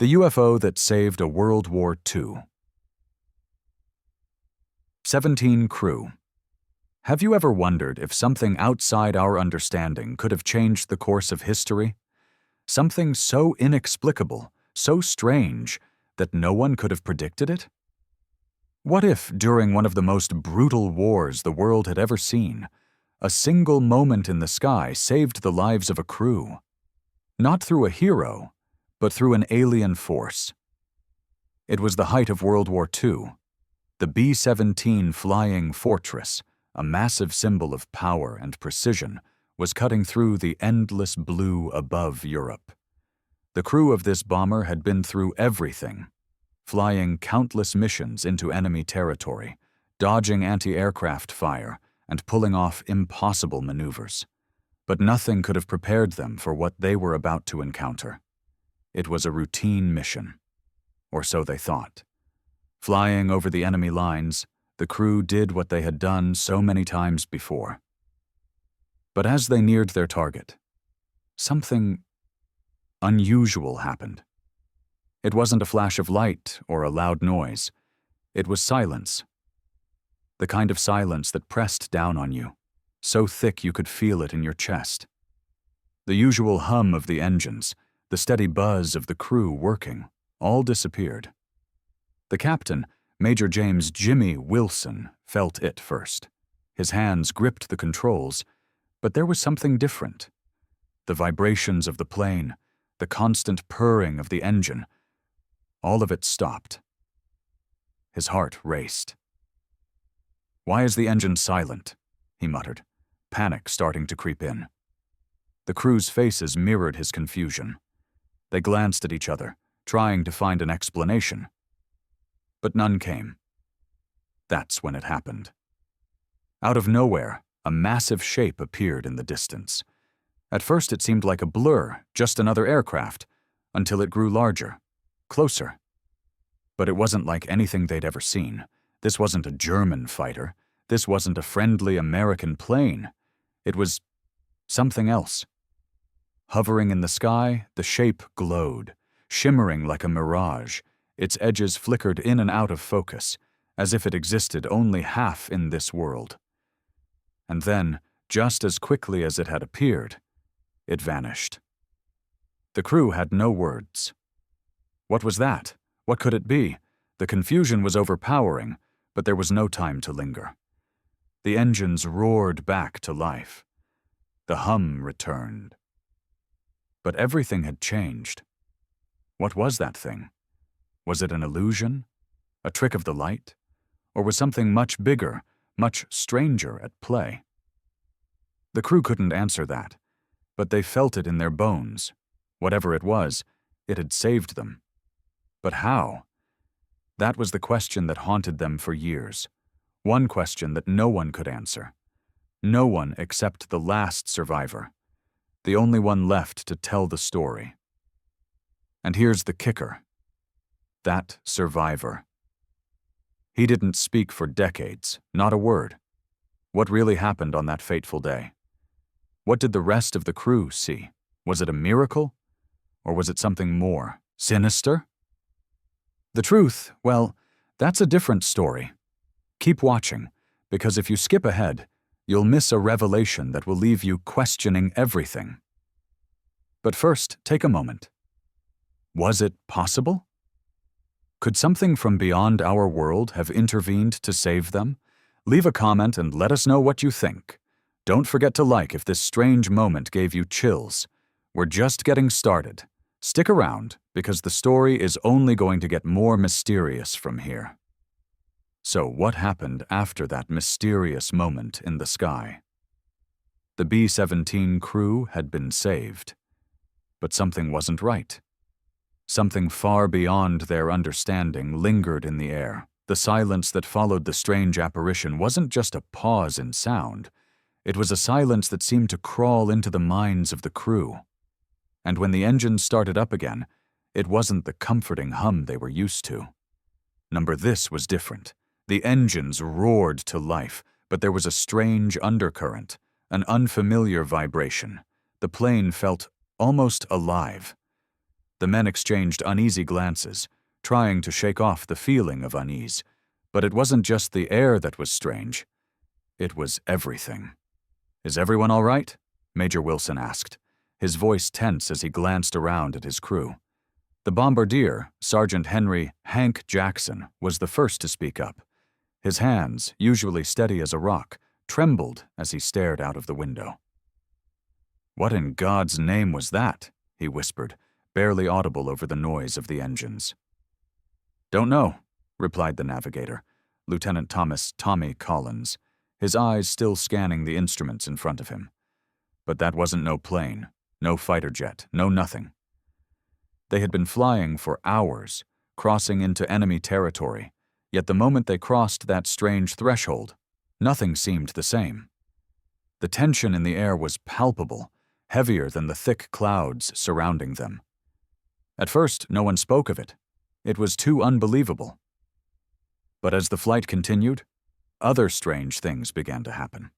The UFO that saved a World War II. 17 Crew. Have you ever wondered if something outside our understanding could have changed the course of history? Something so inexplicable, so strange, that no one could have predicted it? What if, during one of the most brutal wars the world had ever seen, a single moment in the sky saved the lives of a crew? Not through a hero, but through an alien force. It was the height of World War II. The B-17 Flying Fortress, a massive symbol of power and precision, was cutting through the endless blue above Europe. The crew of this bomber had been through everything, flying countless missions into enemy territory, dodging anti-aircraft fire, and pulling off impossible maneuvers. But nothing could have prepared them for what they were about to encounter. It was a routine mission, or so they thought. Flying over the enemy lines, the crew did what they had done so many times before. But as they neared their target, something unusual happened. It wasn't a flash of light or a loud noise. It was silence. The kind of silence that pressed down on you, so thick you could feel it in your chest. The usual hum of the engines, the steady buzz of the crew working, all disappeared. The captain, Major James Jimmy Wilson, felt it first. His hands gripped the controls, but there was something different. The vibrations of the plane, the constant purring of the engine, all of it stopped. His heart raced. "Why is the engine silent?" he muttered, panic starting to creep in. The crew's faces mirrored his confusion. They glanced at each other, trying to find an explanation. But none came. That's when it happened. Out of nowhere, a massive shape appeared in the distance. At first it seemed like a blur, just another aircraft, until it grew larger, closer. But it wasn't like anything they'd ever seen. This wasn't a German fighter. This wasn't a friendly American plane. It was something else. Hovering in the sky, the shape glowed, shimmering like a mirage. Its edges flickered in and out of focus, as if it existed only half in this world. And then, just as quickly as it had appeared, it vanished. The crew had no words. What was that? What could it be? The confusion was overpowering, but there was no time to linger. The engines roared back to life. The hum returned. But everything had changed. What was that thing? Was it an illusion? A trick of the light? Or was something much bigger, much stranger at play? The crew couldn't answer that, but they felt it in their bones. Whatever it was, it had saved them. But how? That was the question that haunted them for years. One question that no one could answer. No one except the last survivor. The only one left to tell the story. And here's the kicker. That survivor. He didn't speak for decades, not a word. What really happened on that fateful day? What did the rest of the crew see? Was it a miracle? Or was it something more sinister? The truth, well, that's a different story. Keep watching, because if you skip ahead, you'll miss a revelation that will leave you questioning everything. But first, take a moment. Was it possible? Could something from beyond our world have intervened to save them? Leave a comment and let us know what you think. Don't forget to like if this strange moment gave you chills. We're just getting started. Stick around, because the story is only going to get more mysterious from here. So what happened after that mysterious moment in the sky? The B-17 crew had been saved. But something wasn't right. Something far beyond their understanding lingered in the air. The silence that followed the strange apparition wasn't just a pause in sound. It was a silence that seemed to crawl into the minds of the crew. And when the engines started up again, it wasn't the comforting hum they were used to. This was different. The engines roared to life, but there was a strange undercurrent, an unfamiliar vibration. The plane felt almost alive. The men exchanged uneasy glances, trying to shake off the feeling of unease. But it wasn't just the air that was strange. It was everything. "Is everyone all right?" Major Wilson asked, his voice tense as he glanced around at his crew. The bombardier, Sergeant Henry Hank Jackson, was the first to speak up. His hands, usually steady as a rock, trembled as he stared out of the window. "What in God's name was that?" he whispered, barely audible over the noise of the engines. "Don't know," replied the navigator, Lieutenant Thomas "Tommy" Collins, his eyes still scanning the instruments in front of him. But that wasn't no plane, no fighter jet, no nothing. They had been flying for hours, crossing into enemy territory, yet the moment they crossed that strange threshold, nothing seemed the same. The tension in the air was palpable, heavier than the thick clouds surrounding them. At first, no one spoke of it. It was too unbelievable. But as the flight continued, other strange things began to happen.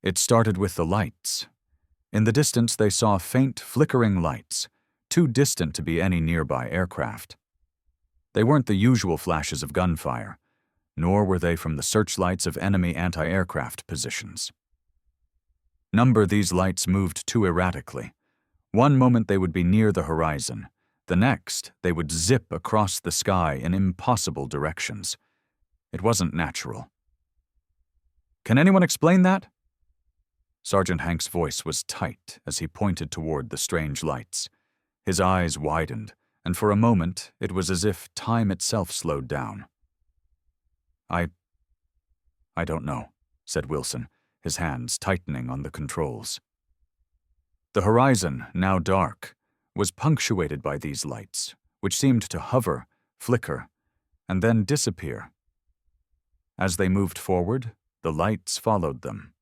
It started with the lights. In the distance, they saw faint, flickering lights, too distant to be any nearby aircraft. They weren't the usual flashes of gunfire, nor were they from the searchlights of enemy anti-aircraft positions. These lights moved too erratically. One moment they would be near the horizon, the next they would zip across the sky in impossible directions. It wasn't natural. "Can anyone explain that?" Sergeant Hank's voice was tight as he pointed toward the strange lights. His eyes widened, and for a moment it was as if time itself slowed down. I don't know," said Wilson, his hands tightening on the controls. The horizon, now dark, was punctuated by these lights, which seemed to hover, flicker, and then disappear. As they moved forward, the lights followed them.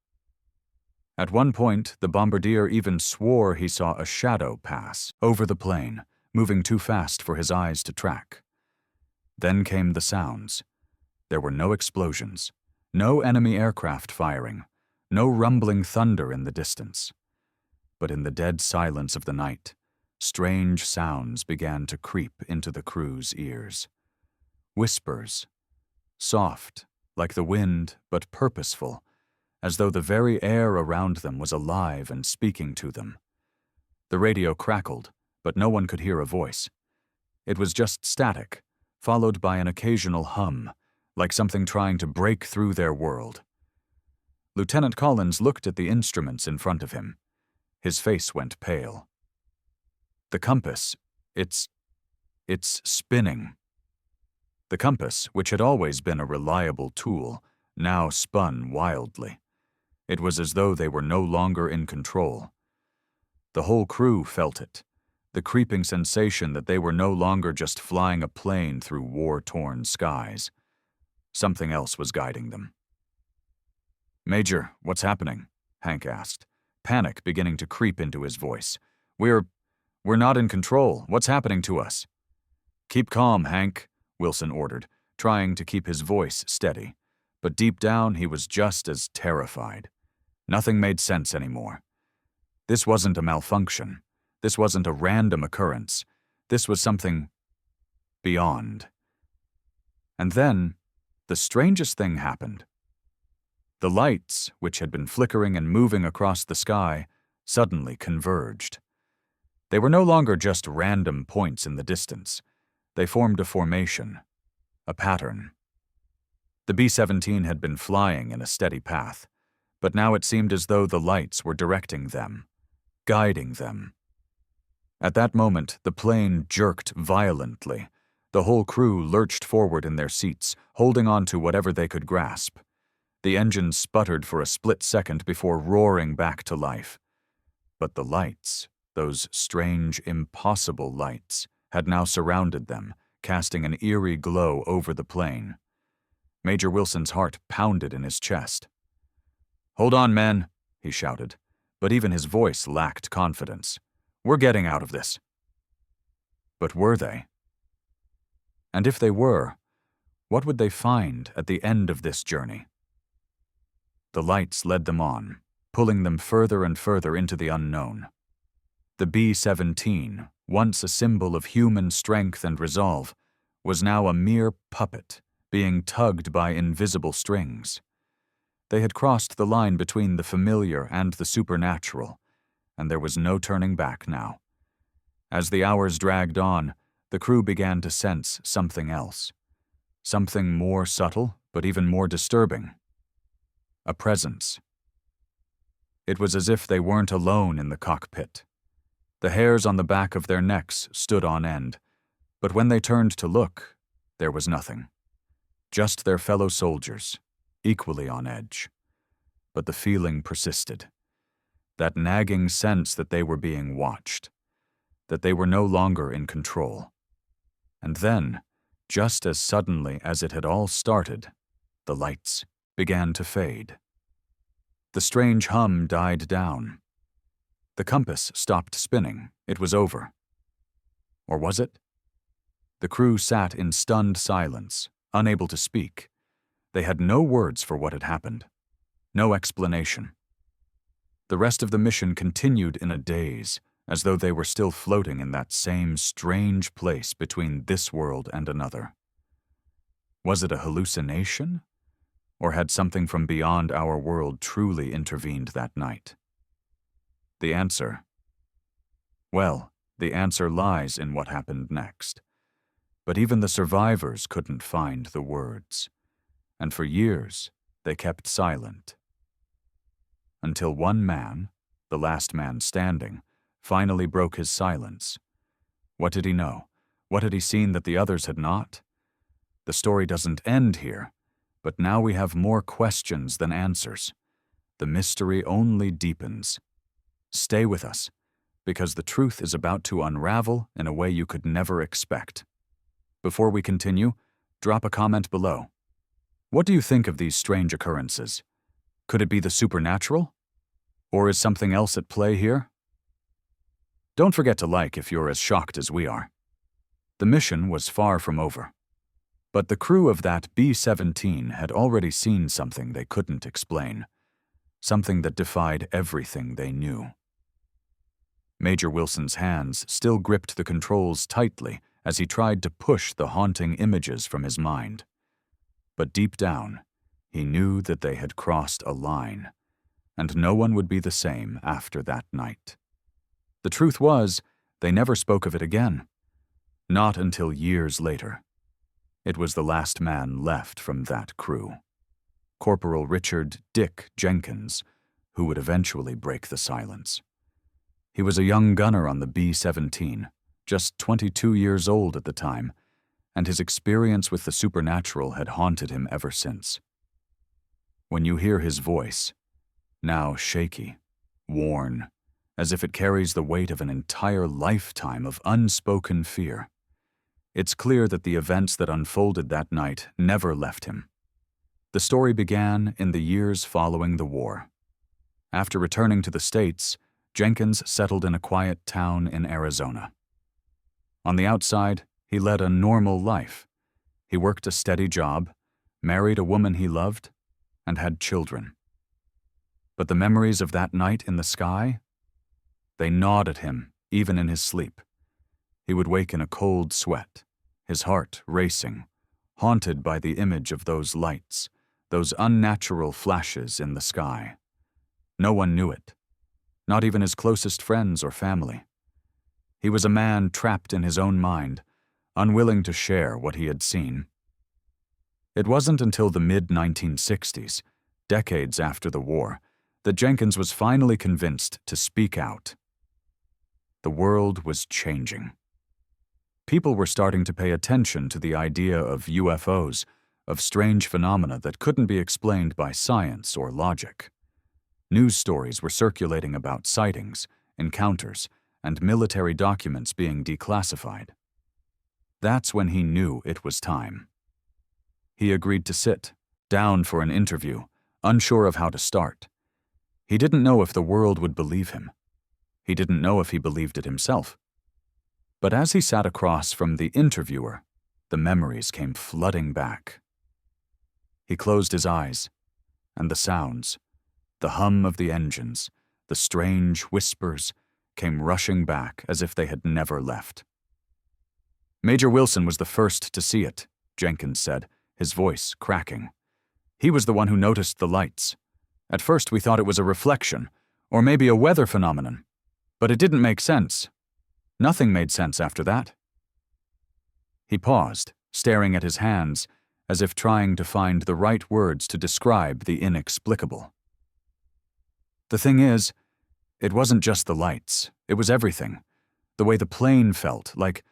At one point, the bombardier even swore he saw a shadow pass over the plane, moving too fast for his eyes to track. Then came the sounds. There were no explosions, no enemy aircraft firing, no rumbling thunder in the distance. But in the dead silence of the night, strange sounds began to creep into the crew's ears. Whispers, soft, like the wind, but purposeful, as though the very air around them was alive and speaking to them. The radio crackled, but no one could hear a voice. It was just static, followed by an occasional hum, like something trying to break through their world. Lieutenant Collins looked at the instruments in front of him. His face went pale. "The compass, it's spinning." The compass, which had always been a reliable tool, now spun wildly. It was as though they were no longer in control. The whole crew felt it, the creeping sensation that they were no longer just flying a plane through war-torn skies. Something else was guiding them. "Major, what's happening?" Hank asked, panic beginning to creep into his voice. We're not in control. What's happening to us?" "Keep calm, Hank," Wilson ordered, trying to keep his voice steady. But deep down, he was just as terrified. Nothing made sense anymore. This wasn't a malfunction. This wasn't a random occurrence. This was something beyond. And then, the strangest thing happened. The lights, which had been flickering and moving across the sky, suddenly converged. They were no longer just random points in the distance. They formed a formation, a pattern. The B-17 had been flying in a steady path, but now it seemed as though the lights were directing them, guiding them. At that moment, the plane jerked violently. The whole crew lurched forward in their seats, holding on to whatever they could grasp. The engine sputtered for a split second before roaring back to life. But the lights, those strange, impossible lights, had now surrounded them, casting an eerie glow over the plane. Major Wilson's heart pounded in his chest. "Hold on, men," he shouted, but even his voice lacked confidence. "We're getting out of this." But were they? And if they were, what would they find at the end of this journey? The lights led them on, pulling them further and further into the unknown. The B-17 once a symbol of human strength and resolve, was now a mere puppet being tugged by invisible strings. They had crossed the line between the familiar and the supernatural, and there was no turning back now. As the hours dragged on, the crew began to sense something else. Something more subtle, but even more disturbing. A presence. It was as if they weren't alone in the cockpit. The hairs on the back of their necks stood on end, but when they turned to look, there was nothing. Just their fellow soldiers, equally on edge. But the feeling persisted. That nagging sense that they were being watched. That they were no longer in control. And then, just as suddenly as it had all started, the lights began to fade. The strange hum died down. The compass stopped spinning. It was over. Or was it? The crew sat in stunned silence, unable to speak. They had no words for what had happened. No explanation. The rest of the mission continued in a daze, as though they were still floating in that same strange place between this world and another. Was it a hallucination? Or had something from beyond our world truly intervened that night? The answer? Well, the answer lies in what happened next. But even the survivors couldn't find the words. And for years, they kept silent. Until one man, the last man standing, finally broke his silence. What did he know? What had he seen that the others had not? The story doesn't end here, but now we have more questions than answers. The mystery only deepens. Stay with us, because the truth is about to unravel in a way you could never expect. Before we continue, drop a comment below. What do you think of these strange occurrences? Could it be the supernatural? Or is something else at play here? Don't forget to like if you're as shocked as we are. The mission was far from over. But the crew of that B-17 had already seen something they couldn't explain. Something that defied everything they knew. Major Wilson's hands still gripped the controls tightly as he tried to push the haunting images from his mind. But deep down, he knew that they had crossed a line, and no one would be the same after that night. The truth was, they never spoke of it again. Not until years later. It was the last man left from that crew. Corporal Richard "Dick" Jenkins, who would eventually break the silence. He was a young gunner on the B-17, just 22 years old at the time, and his experience with the supernatural had haunted him ever since. When you hear his voice, now shaky, worn, as if it carries the weight of an entire lifetime of unspoken fear, it's clear that the events that unfolded that night never left him. The story began in the years following the war. After returning to the States, Jenkins settled in a quiet town in Arizona. On the outside, he led a normal life. He worked a steady job, married a woman he loved, and had children. But the memories of that night in the sky? They gnawed at him, even in his sleep. He would wake in a cold sweat, his heart racing, haunted by the image of those lights, those unnatural flashes in the sky. No one knew it, not even his closest friends or family. He was a man trapped in his own mind, unwilling to share what he had seen. It wasn't until the mid-1960s, decades after the war, that Jenkins was finally convinced to speak out. The world was changing. People were starting to pay attention to the idea of UFOs, of strange phenomena that couldn't be explained by science or logic. News stories were circulating about sightings, encounters, and military documents being declassified. That's when he knew it was time. He agreed to sit down for an interview, unsure of how to start. He didn't know if the world would believe him. He didn't know if he believed it himself. But as he sat across from the interviewer, the memories came flooding back. He closed his eyes, and the sounds, the hum of the engines, the strange whispers, came rushing back as if they had never left. Major Wilson was the first to see it, Jenkins said, his voice cracking. He was the one who noticed the lights. At first we thought it was a reflection, or maybe a weather phenomenon. But it didn't make sense. Nothing made sense after that. He paused, staring at his hands, as if trying to find the right words to describe the inexplicable. The thing is, it wasn't just the lights, it was everything. The way the plane felt, like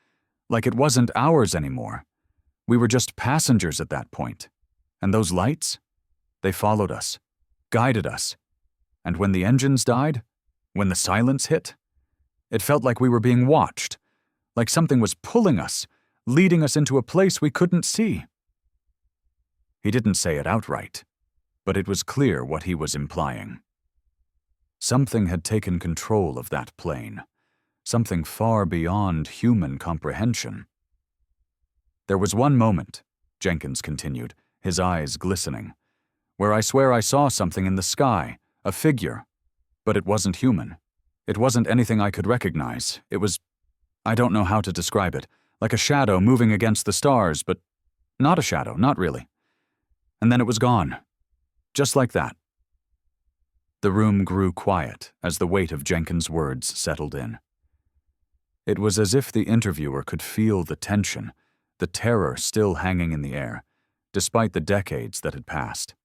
it wasn't ours anymore. We were just passengers at that point. And those lights? They followed us, guided us. And when the engines died, when the silence hit, it felt like we were being watched, like something was pulling us, leading us into a place we couldn't see. He didn't say it outright, but it was clear what he was implying. Something had taken control of that plane, something far beyond human comprehension. There was one moment, Jenkins continued, his eyes glistening, where I swear I saw something in the sky, a figure, but it wasn't human. It wasn't anything I could recognize. It was, I don't know how to describe it, like a shadow moving against the stars, but not a shadow, not really. And then it was gone. Just like that. The room grew quiet as the weight of Jenkins' words settled in. It was as if the interviewer could feel the tension, the terror still hanging in the air, despite the decades that had passed.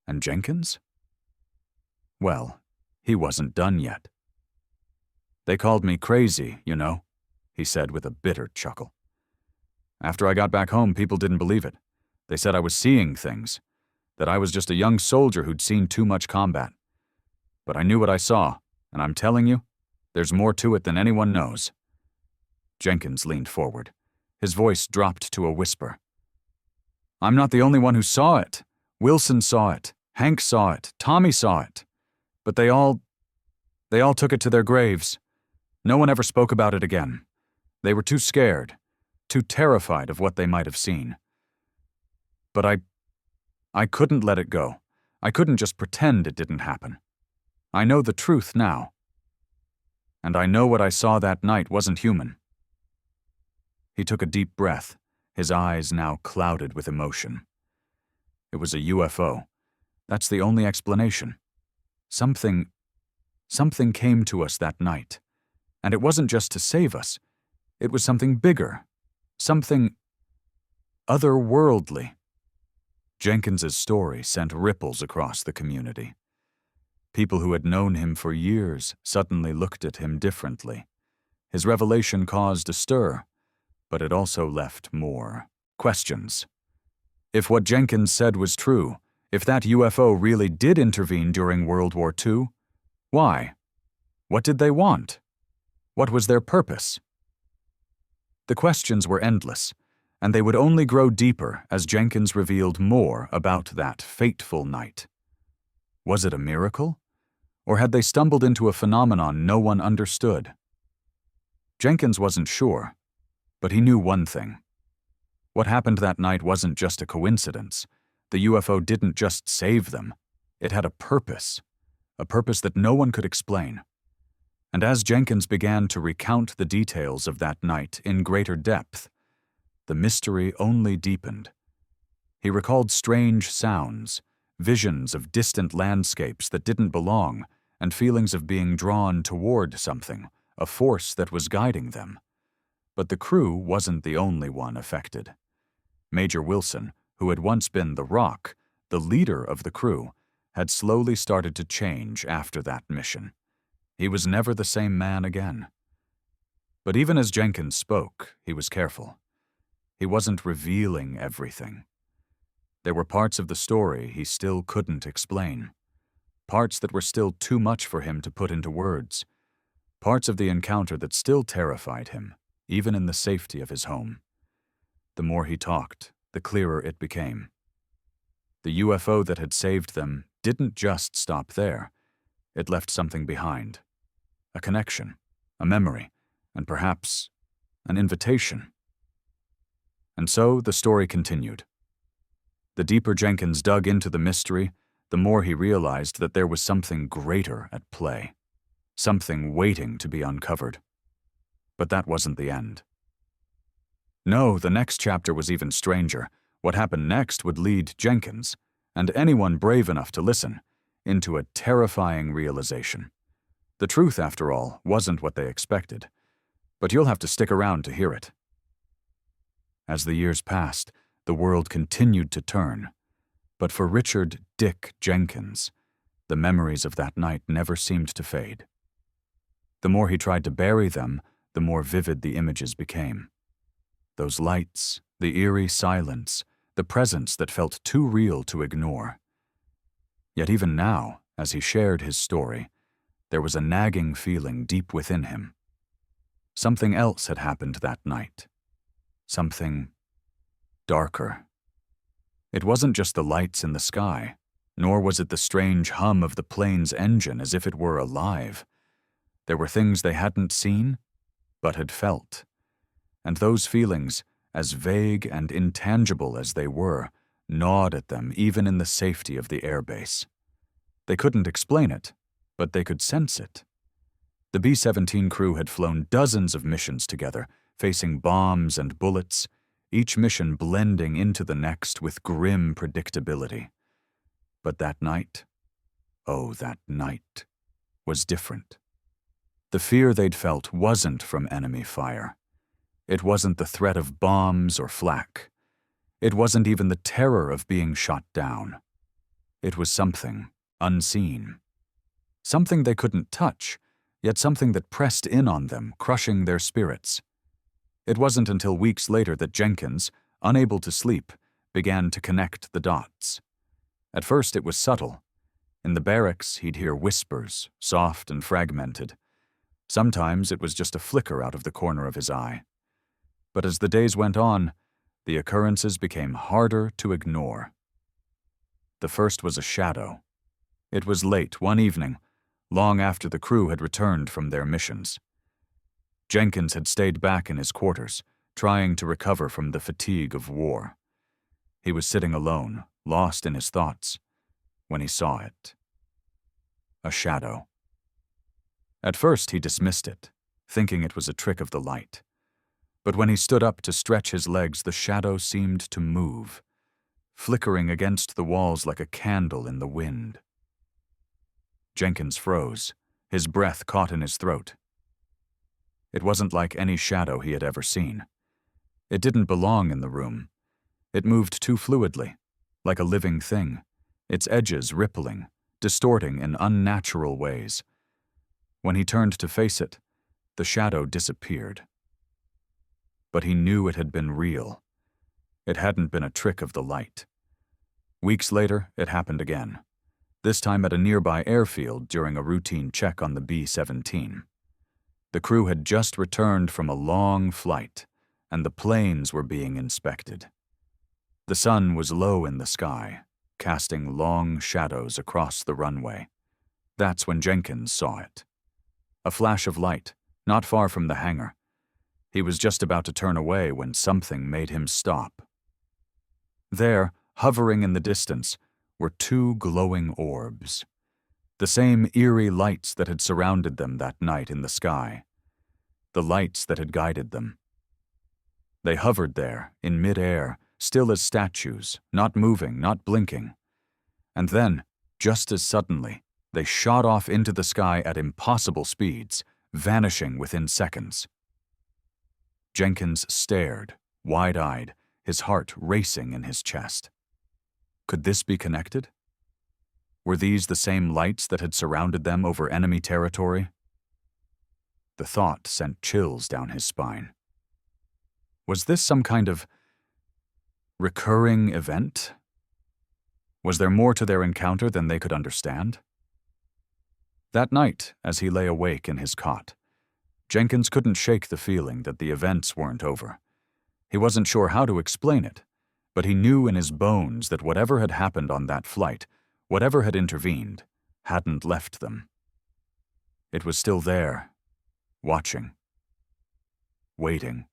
And Jenkins? Well, he wasn't done yet. They called me crazy, you know, he said with a bitter chuckle. After I got back home, people didn't believe it. They said I was seeing things, that I was just a young soldier who'd seen too much combat. But I knew what I saw, and I'm telling you, there's more to it than anyone knows. Jenkins leaned forward. His voice dropped to a whisper. I'm not the only one who saw it. Wilson saw it. Hank saw it. Tommy saw it. But they all took it to their graves. No one ever spoke about it again. They were too scared, too terrified of what they might have seen. But I couldn't let it go. I couldn't just pretend it didn't happen. I know the truth now. And I know what I saw that night wasn't human. He took a deep breath, his eyes now clouded with emotion. It was a UFO. That's the only explanation. Something came to us that night. And it wasn't just to save us. It was something bigger. Something otherworldly. Jenkins's story sent ripples across the community. People who had known him for years suddenly looked at him differently. His revelation caused a stir, but it also left more questions. If what Jenkins said was true, if that UFO really did intervene during World War II, why? What did they want? What was their purpose? The questions were endless, and they would only grow deeper as Jenkins revealed more about that fateful night. Was it a miracle? Or had they stumbled into a phenomenon no one understood? Jenkins wasn't sure, but he knew one thing. What happened that night wasn't just a coincidence. The UFO didn't just save them. It had a purpose that no one could explain. And as Jenkins began to recount the details of that night in greater depth, the mystery only deepened. He recalled strange sounds, visions of distant landscapes that didn't belong, and feelings of being drawn toward something, a force that was guiding them. But the crew wasn't the only one affected. Major Wilson, who had once been the Rock, the leader of the crew, had slowly started to change after that mission. He was never the same man again. But even as Jenkins spoke, he was careful. He wasn't revealing everything. There were parts of the story he still couldn't explain. Parts that were still too much for him to put into words. Parts of the encounter that still terrified him, even in the safety of his home. The more he talked, the clearer it became. The UFO that had saved them didn't just stop there. It left something behind. A connection, a memory, and perhaps an invitation. And so the story continued. The deeper Jenkins dug into the mystery, the more he realized that there was something greater at play. something waiting to be uncovered. But that wasn't the end. No, the next chapter was even stranger. What happened next would lead Jenkins, and anyone brave enough to listen, into a terrifying realization. The truth, after all, wasn't what they expected, but you'll have to stick around to hear it. As the years passed, the world continued to turn, but for Richard "Dick" Jenkins, the memories of that night never seemed to fade. The more he tried to bury them, the more vivid the images became. Those lights, the eerie silence, the presence that felt too real to ignore. Yet even now, as he shared his story, there was a nagging feeling deep within him. Something else had happened that night. Something darker. It wasn't just the lights in the sky, nor was it the strange hum of the plane's engine as if it were alive. There were things they hadn't seen, but had felt. And those feelings, as vague and intangible as they were, gnawed at them even in the safety of the airbase. They couldn't explain it, but they could sense it. The B-17 crew had flown dozens of missions together, facing bombs and bullets, each mission blending into the next with grim predictability. But that night, oh, that night, was different. The fear they'd felt wasn't from enemy fire. It wasn't the threat of bombs or flak. It wasn't even the terror of being shot down. It was something unseen. Something they couldn't touch, yet something that pressed in on them, crushing their spirits. It wasn't until weeks later that Jenkins, unable to sleep, began to connect the dots. At first it was subtle. In the barracks he'd hear whispers, soft and fragmented. Sometimes it was just a flicker out of the corner of his eye. But as the days went on, the occurrences became harder to ignore. The first was a shadow. It was late one evening, long after the crew had returned from their missions. Jenkins had stayed back in his quarters, trying to recover from the fatigue of war. He was sitting alone, lost in his thoughts, when he saw it. A shadow. At first he dismissed it, thinking it was a trick of the light. But when he stood up to stretch his legs, the shadow seemed to move, flickering against the walls like a candle in the wind. Jenkins froze, his breath caught in his throat. It wasn't like any shadow he had ever seen. It didn't belong in the room. It moved too fluidly, like a living thing, its edges rippling, distorting in unnatural ways. When he turned to face it, the shadow disappeared. But he knew it had been real. It hadn't been a trick of the light. Weeks later, it happened again, this time at a nearby airfield during a routine check on the B-17. The crew had just returned from a long flight, and the planes were being inspected. The sun was low in the sky, casting long shadows across the runway. That's when Jenkins saw it. A flash of light, not far from the hangar. He was just about to turn away when something made him stop. There, hovering in the distance, were two glowing orbs. The same eerie lights that had surrounded them that night in the sky. The lights that had guided them. They hovered there, in mid-air, still as statues, not moving, not blinking. And then, just as suddenly, they shot off into the sky at impossible speeds, vanishing within seconds. Jenkins stared, wide-eyed, his heart racing in his chest. Could this be connected? Were these the same lights that had surrounded them over enemy territory? The thought sent chills down his spine. Was this some kind of recurring event? Was there more to their encounter than they could understand? That night, as he lay awake in his cot, Jenkins couldn't shake the feeling that the events weren't over. He wasn't sure how to explain it, but he knew in his bones that whatever had happened on that flight, whatever had intervened, hadn't left them. It was still there, watching, waiting.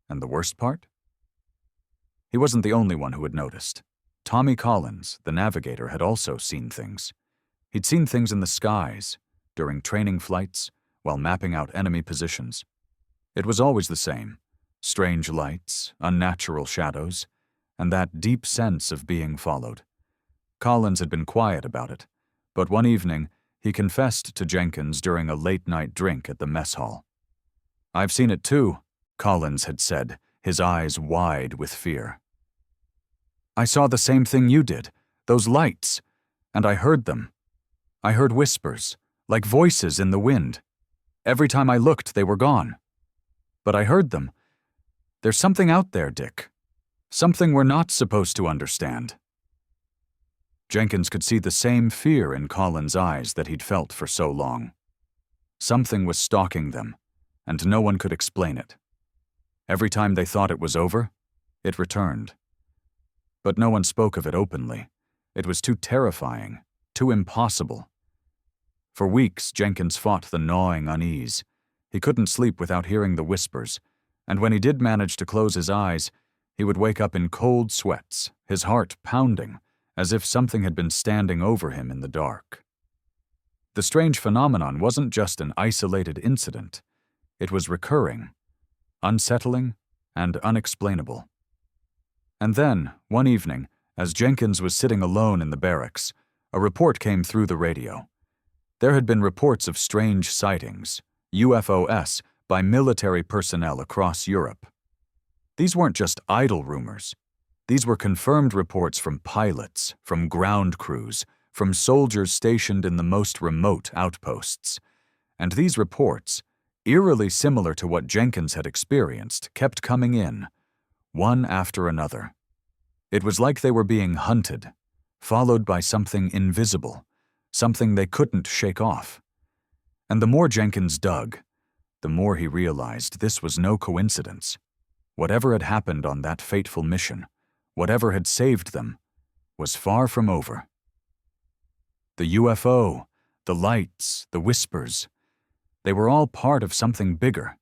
And the worst part? He wasn't the only one who had noticed. Tommy Collins, the navigator, had also seen things. He'd seen things in the skies, during training flights, while mapping out enemy positions. It was always the same: strange lights, unnatural shadows, and that deep sense of being followed. Collins had been quiet about it, but one evening he confessed to Jenkins during a late-night drink at the mess hall. "I've seen it too," Collins had said, his eyes wide with fear. "I saw the same thing you did, those lights, and I heard them. I heard whispers, like voices in the wind. Every time I looked, they were gone. But I heard them. There's something out there, Dick. Something we're not supposed to understand." Jenkins could see the same fear in Collins' eyes that he'd felt for so long. Something was stalking them, and no one could explain it. Every time they thought it was over, it returned. But no one spoke of it openly. It was too terrifying, too impossible. For weeks, Jenkins fought the gnawing unease. He couldn't sleep without hearing the whispers, and when he did manage to close his eyes, he would wake up in cold sweats, his heart pounding, as if something had been standing over him in the dark. The strange phenomenon wasn't just an isolated incident. It was recurring, unsettling, and unexplainable. And then, one evening, as Jenkins was sitting alone in the barracks, a report came through the radio. There had been reports of strange sightings, UFOs, by military personnel across Europe. These weren't just idle rumors. These were confirmed reports from pilots, from ground crews, from soldiers stationed in the most remote outposts. And these reports, eerily similar to what Jenkins had experienced, kept coming in, one after another. It was like they were being hunted, followed by something invisible, something they couldn't shake off. And the more Jenkins dug, the more he realized this was no coincidence. Whatever had happened on that fateful mission, whatever had saved them, was far from over. The UFO, the lights, the whispers, they were all part of something bigger,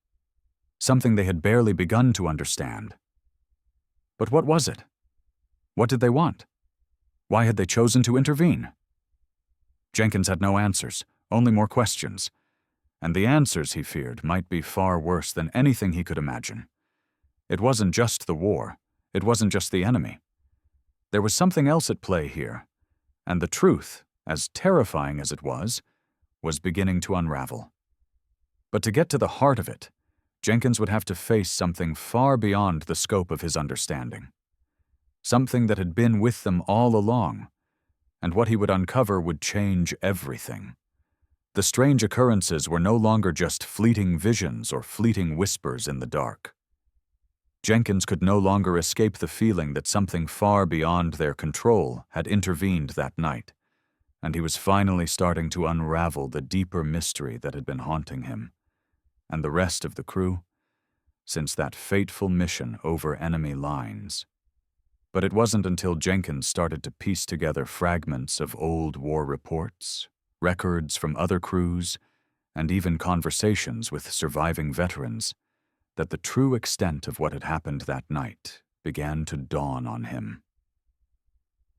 something they had barely begun to understand. But what was it? What did they want? Why had they chosen to intervene? Jenkins had no answers, only more questions. And the answers, he feared, might be far worse than anything he could imagine. It wasn't just the war. It wasn't just the enemy. There was something else at play here, and the truth, as terrifying as it was beginning to unravel. But to get to the heart of it, Jenkins would have to face something far beyond the scope of his understanding. Something that had been with them all along, and what he would uncover would change everything. The strange occurrences were no longer just fleeting visions or fleeting whispers in the dark. Jenkins could no longer escape the feeling that something far beyond their control had intervened that night, and he was finally starting to unravel the deeper mystery that had been haunting him, and the rest of the crew, since that fateful mission over enemy lines. But it wasn't until Jenkins started to piece together fragments of old war reports, records from other crews, and even conversations with surviving veterans, that the true extent of what had happened that night began to dawn on him.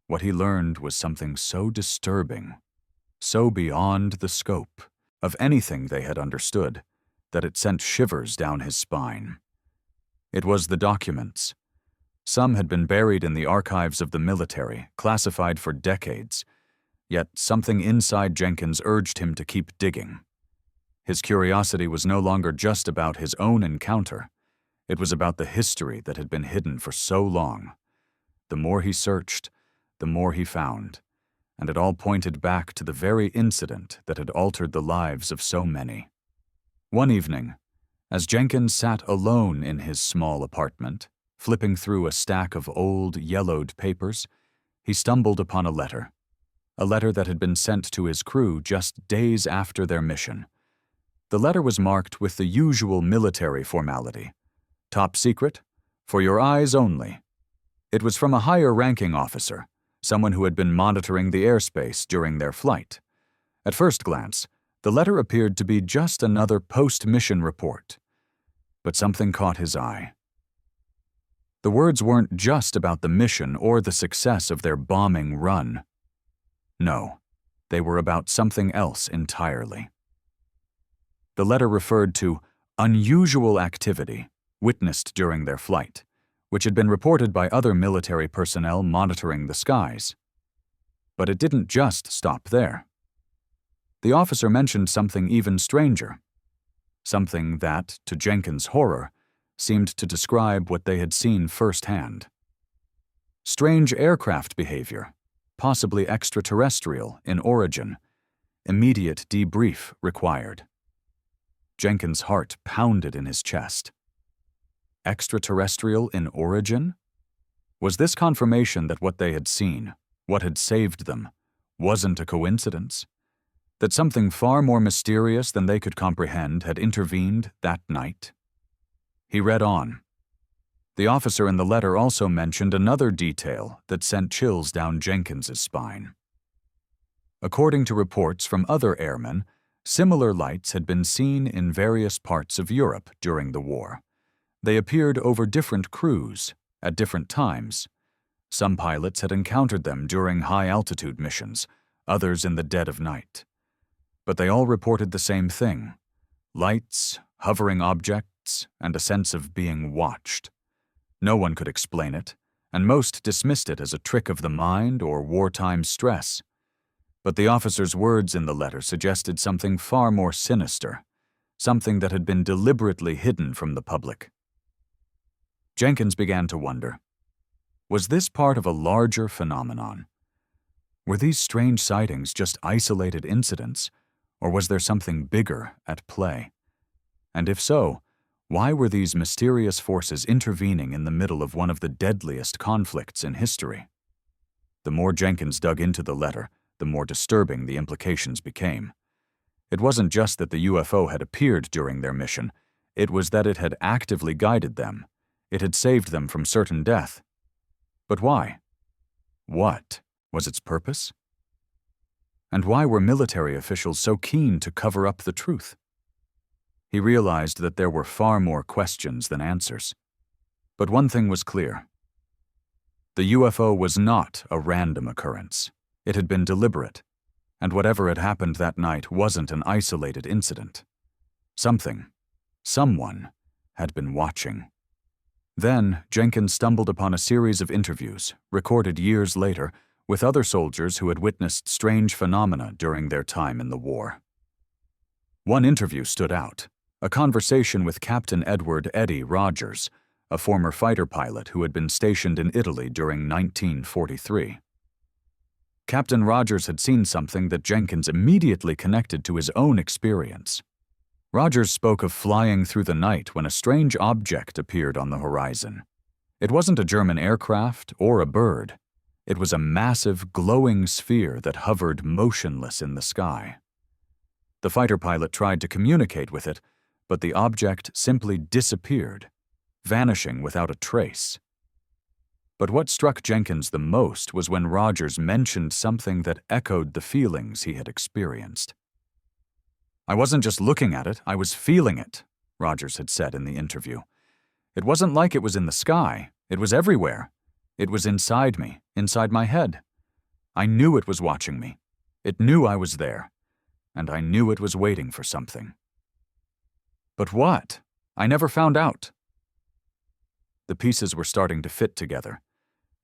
What he learned was something so disturbing, so beyond the scope of anything they had understood, that it sent shivers down his spine. It was the documents. Some had been buried in the archives of the military, classified for decades, yet something inside Jenkins urged him to keep digging. His curiosity was no longer just about his own encounter. It was about the history that had been hidden for so long. The more he searched, the more he found, and it all pointed back to the very incident that had altered the lives of so many. One evening, as Jenkins sat alone in his small apartment, flipping through a stack of old, yellowed papers, he stumbled upon a letter that had been sent to his crew just days after their mission. The letter was marked with the usual military formality: top secret, for your eyes only. It was from a higher-ranking officer, someone who had been monitoring the airspace during their flight. At first glance, the letter appeared to be just another post-mission report. But something caught his eye. The words weren't just about the mission or the success of their bombing run. No, they were about something else entirely. The letter referred to unusual activity witnessed during their flight, which had been reported by other military personnel monitoring the skies. But it didn't just stop there. The officer mentioned something even stranger, something that, to Jenkins' horror, seemed to describe what they had seen firsthand. Strange aircraft behavior, possibly extraterrestrial in origin, immediate debrief required. Jenkins' heart pounded in his chest. Extraterrestrial in origin? Was this confirmation that what they had seen, what had saved them, wasn't a coincidence? That something far more mysterious than they could comprehend had intervened that night? He read on. The officer in the letter also mentioned another detail that sent chills down Jenkins's spine. According to reports from other airmen, similar lights had been seen in various parts of Europe during the war. They appeared over different crews, at different times. Some pilots had encountered them during high-altitude missions, others in the dead of night. But they all reported the same thing: lights, hovering objects, and a sense of being watched. No one could explain it, and most dismissed it as a trick of the mind or wartime stress. But the officer's words in the letter suggested something far more sinister, something that had been deliberately hidden from the public. Jenkins began to wonder, was this part of a larger phenomenon? Were these strange sightings just isolated incidents, or was there something bigger at play? And if so, why were these mysterious forces intervening in the middle of one of the deadliest conflicts in history? The more Jenkins dug into the letter, the more disturbing the implications became. It wasn't just that the UFO had appeared during their mission, it was that it had actively guided them. It had saved them from certain death. But why? What was its purpose? And why were military officials so keen to cover up the truth? He realized that there were far more questions than answers. But one thing was clear. The UFO was not a random occurrence. It had been deliberate, and whatever had happened that night wasn't an isolated incident. Someone had been watching. Then, Jenkins stumbled upon a series of interviews, recorded years later, with other soldiers who had witnessed strange phenomena during their time in the war. One interview stood out, a conversation with Captain Edward "Eddie" Rogers, a former fighter pilot who had been stationed in Italy during 1943. Captain Rogers had seen something that Jenkins immediately connected to his own experience. Rogers spoke of flying through the night when a strange object appeared on the horizon. It wasn't a German aircraft or a bird. It was a massive, glowing sphere that hovered motionless in the sky. The fighter pilot tried to communicate with it, but the object simply disappeared, vanishing without a trace. But what struck Jenkins the most was when Rogers mentioned something that echoed the feelings he had experienced. "I wasn't just looking at it, I was feeling it," Rogers had said in the interview. "It wasn't like it was in the sky, it was everywhere. It was inside me, inside my head. I knew it was watching me. It knew I was there. And I knew it was waiting for something." But what? I never found out. The pieces were starting to fit together.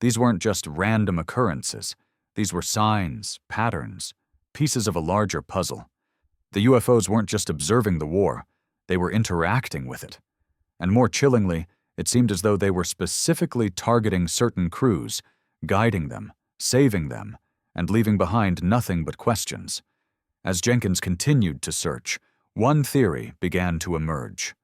These weren't just random occurrences. These were signs, patterns, pieces of a larger puzzle. The UFOs weren't just observing the war, they were interacting with it. And more chillingly, it seemed as though they were specifically targeting certain crews, guiding them, saving them, and leaving behind nothing but questions. As Jenkins continued to search, one theory began to emerge.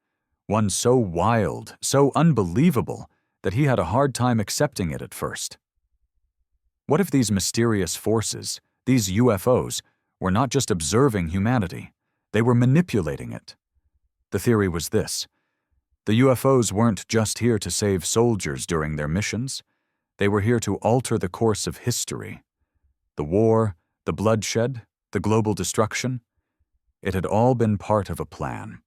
One so wild, so unbelievable, that he had a hard time accepting it at first. What if these mysterious forces, these UFOs, were not just observing humanity, they were manipulating it? The theory was this: the UFOs weren't just here to save soldiers during their missions, they were here to alter the course of history. The war, the bloodshed, the global destruction, it had all been part of a plan.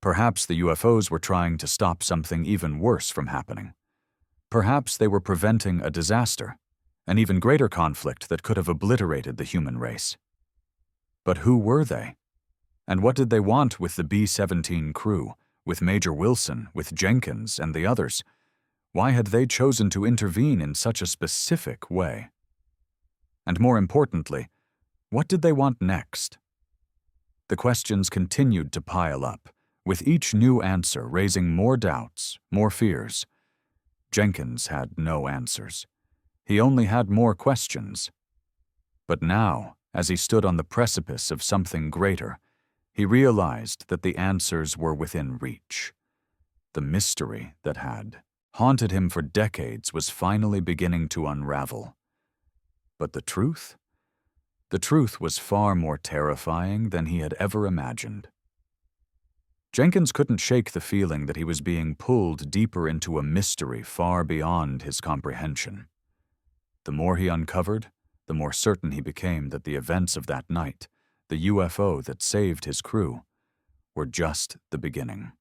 Perhaps the UFOs were trying to stop something even worse from happening. Perhaps they were preventing a disaster, an even greater conflict that could have obliterated the human race. But who were they? And what did they want with the B-17 crew, with Major Wilson, with Jenkins, and the others? Why had they chosen to intervene in such a specific way? And more importantly, what did they want next? The questions continued to pile up, with each new answer raising more doubts, more fears. Jenkins had no answers. He only had more questions. But now, as he stood on the precipice of something greater, he realized that the answers were within reach. The mystery that had haunted him for decades was finally beginning to unravel. But the truth? The truth was far more terrifying than he had ever imagined. Jenkins couldn't shake the feeling that he was being pulled deeper into a mystery far beyond his comprehension. The more he uncovered, the more certain he became that the events of that night, the UFO that saved his crew, were just the beginning.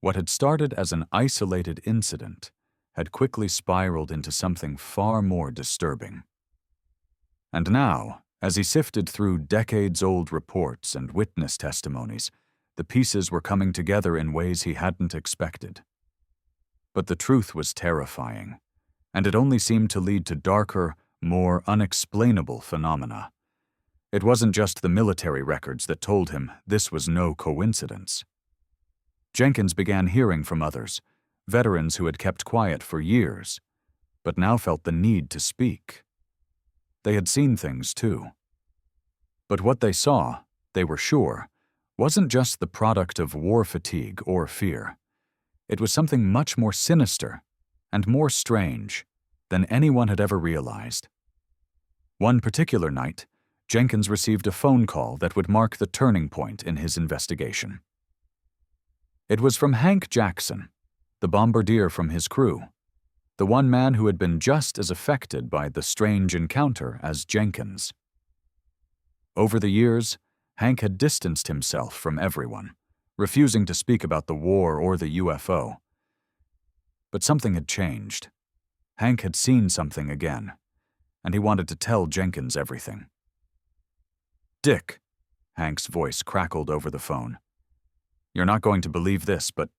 What had started as an isolated incident had quickly spiraled into something far more disturbing. And now, as he sifted through decades-old reports and witness testimonies, the pieces were coming together in ways he hadn't expected. But the truth was terrifying, and it only seemed to lead to darker, more unexplainable phenomena. It wasn't just the military records that told him this was no coincidence. Jenkins began hearing from others, veterans who had kept quiet for years, but now felt the need to speak. They had seen things too. But what they saw, they were sure, wasn't just the product of war fatigue or fear. It was something much more sinister and more strange than anyone had ever realized. One particular night, Jenkins received a phone call that would mark the turning point in his investigation. It was from Hank Jackson, the bombardier from his crew, the one man who had been just as affected by the strange encounter as Jenkins. Over the years, Hank had distanced himself from everyone, refusing to speak about the war or the UFO. But something had changed. Hank had seen something again, and he wanted to tell Jenkins everything. "Dick," Hank's voice crackled over the phone. "You're not going to believe this, but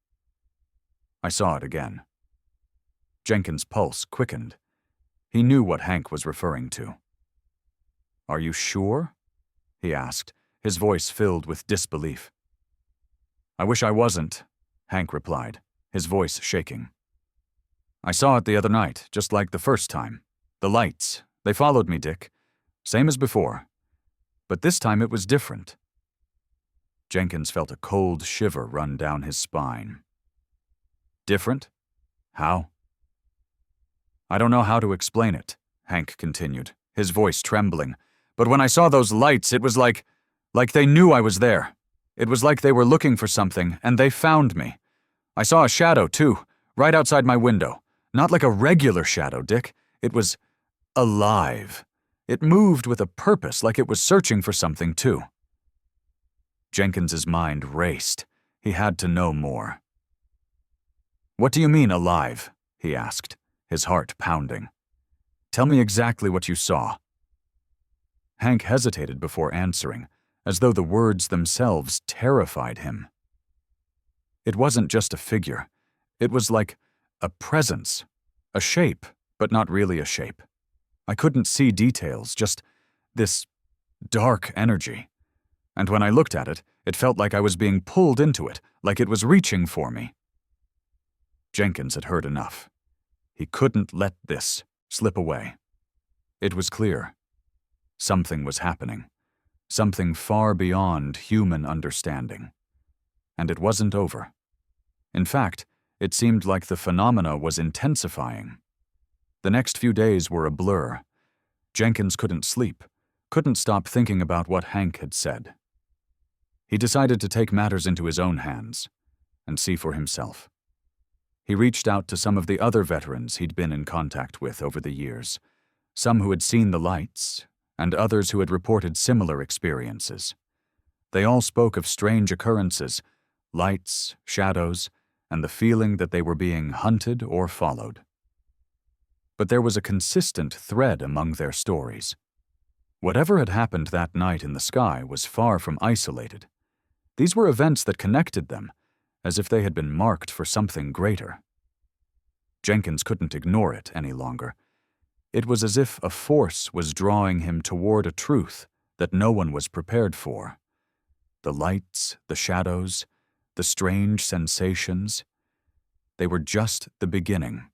I saw it again." Jenkins' pulse quickened. He knew what Hank was referring to. "Are you sure?" he asked, his voice filled with disbelief. "I wish I wasn't," Hank replied, his voice shaking. "I saw it the other night, just like the first time. The lights, they followed me, Dick. Same as before. But this time it was different." Jenkins felt a cold shiver run down his spine. "Different? How?" "I don't know how to explain it," Hank continued, his voice trembling. "But when I saw those lights, it was like they knew I was there. It was like they were looking for something, and they found me. I saw a shadow, too, right outside my window. Not like a regular shadow, Dick. It was alive. It moved with a purpose, like it was searching for something, too." Jenkins's mind raced. He had to know more. "What do you mean, alive?" he asked, his heart pounding. "Tell me exactly what you saw." Hank hesitated before answering, as though the words themselves terrified him. It wasn't just a figure. It was like a presence, a shape, but not really a shape. I couldn't see details, just this dark energy. And when I looked at it, it felt like I was being pulled into it, like it was reaching for me. Jenkins had heard enough. He couldn't let this slip away. It was clear. Something was happening. Something far beyond human understanding. And it wasn't over. In fact, it seemed like the phenomena was intensifying. The next few days were a blur. Jenkins couldn't sleep, couldn't stop thinking about what Hank had said. He decided to take matters into his own hands and see for himself. He reached out to some of the other veterans he'd been in contact with over the years, some who had seen the lights, and others who had reported similar experiences. They all spoke of strange occurrences, lights, shadows, and the feeling that they were being hunted or followed. But there was a consistent thread among their stories. Whatever had happened that night in the sky was far from isolated. These were events that connected them, as if they had been marked for something greater. Jenkins couldn't ignore it any longer. It was as if a force was drawing him toward a truth that no one was prepared for. The lights, the shadows, the strange sensations, they were just the beginning.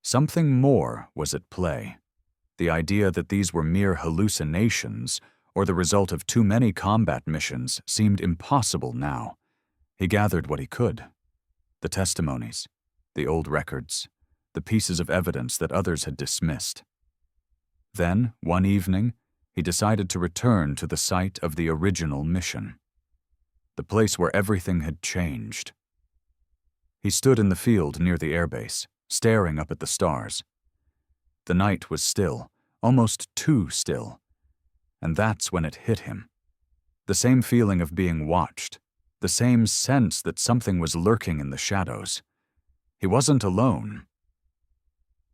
Something more was at play. The idea that these were mere hallucinations or the result of too many combat missions seemed impossible now. He gathered what he could. The testimonies, the old records, the pieces of evidence that others had dismissed. Then, one evening, he decided to return to the site of the original mission, the place where everything had changed. He stood in the field near the airbase, staring up at the stars. The night was still, almost too still, and that's when it hit him. The same feeling of being watched, the same sense that something was lurking in the shadows. He wasn't alone.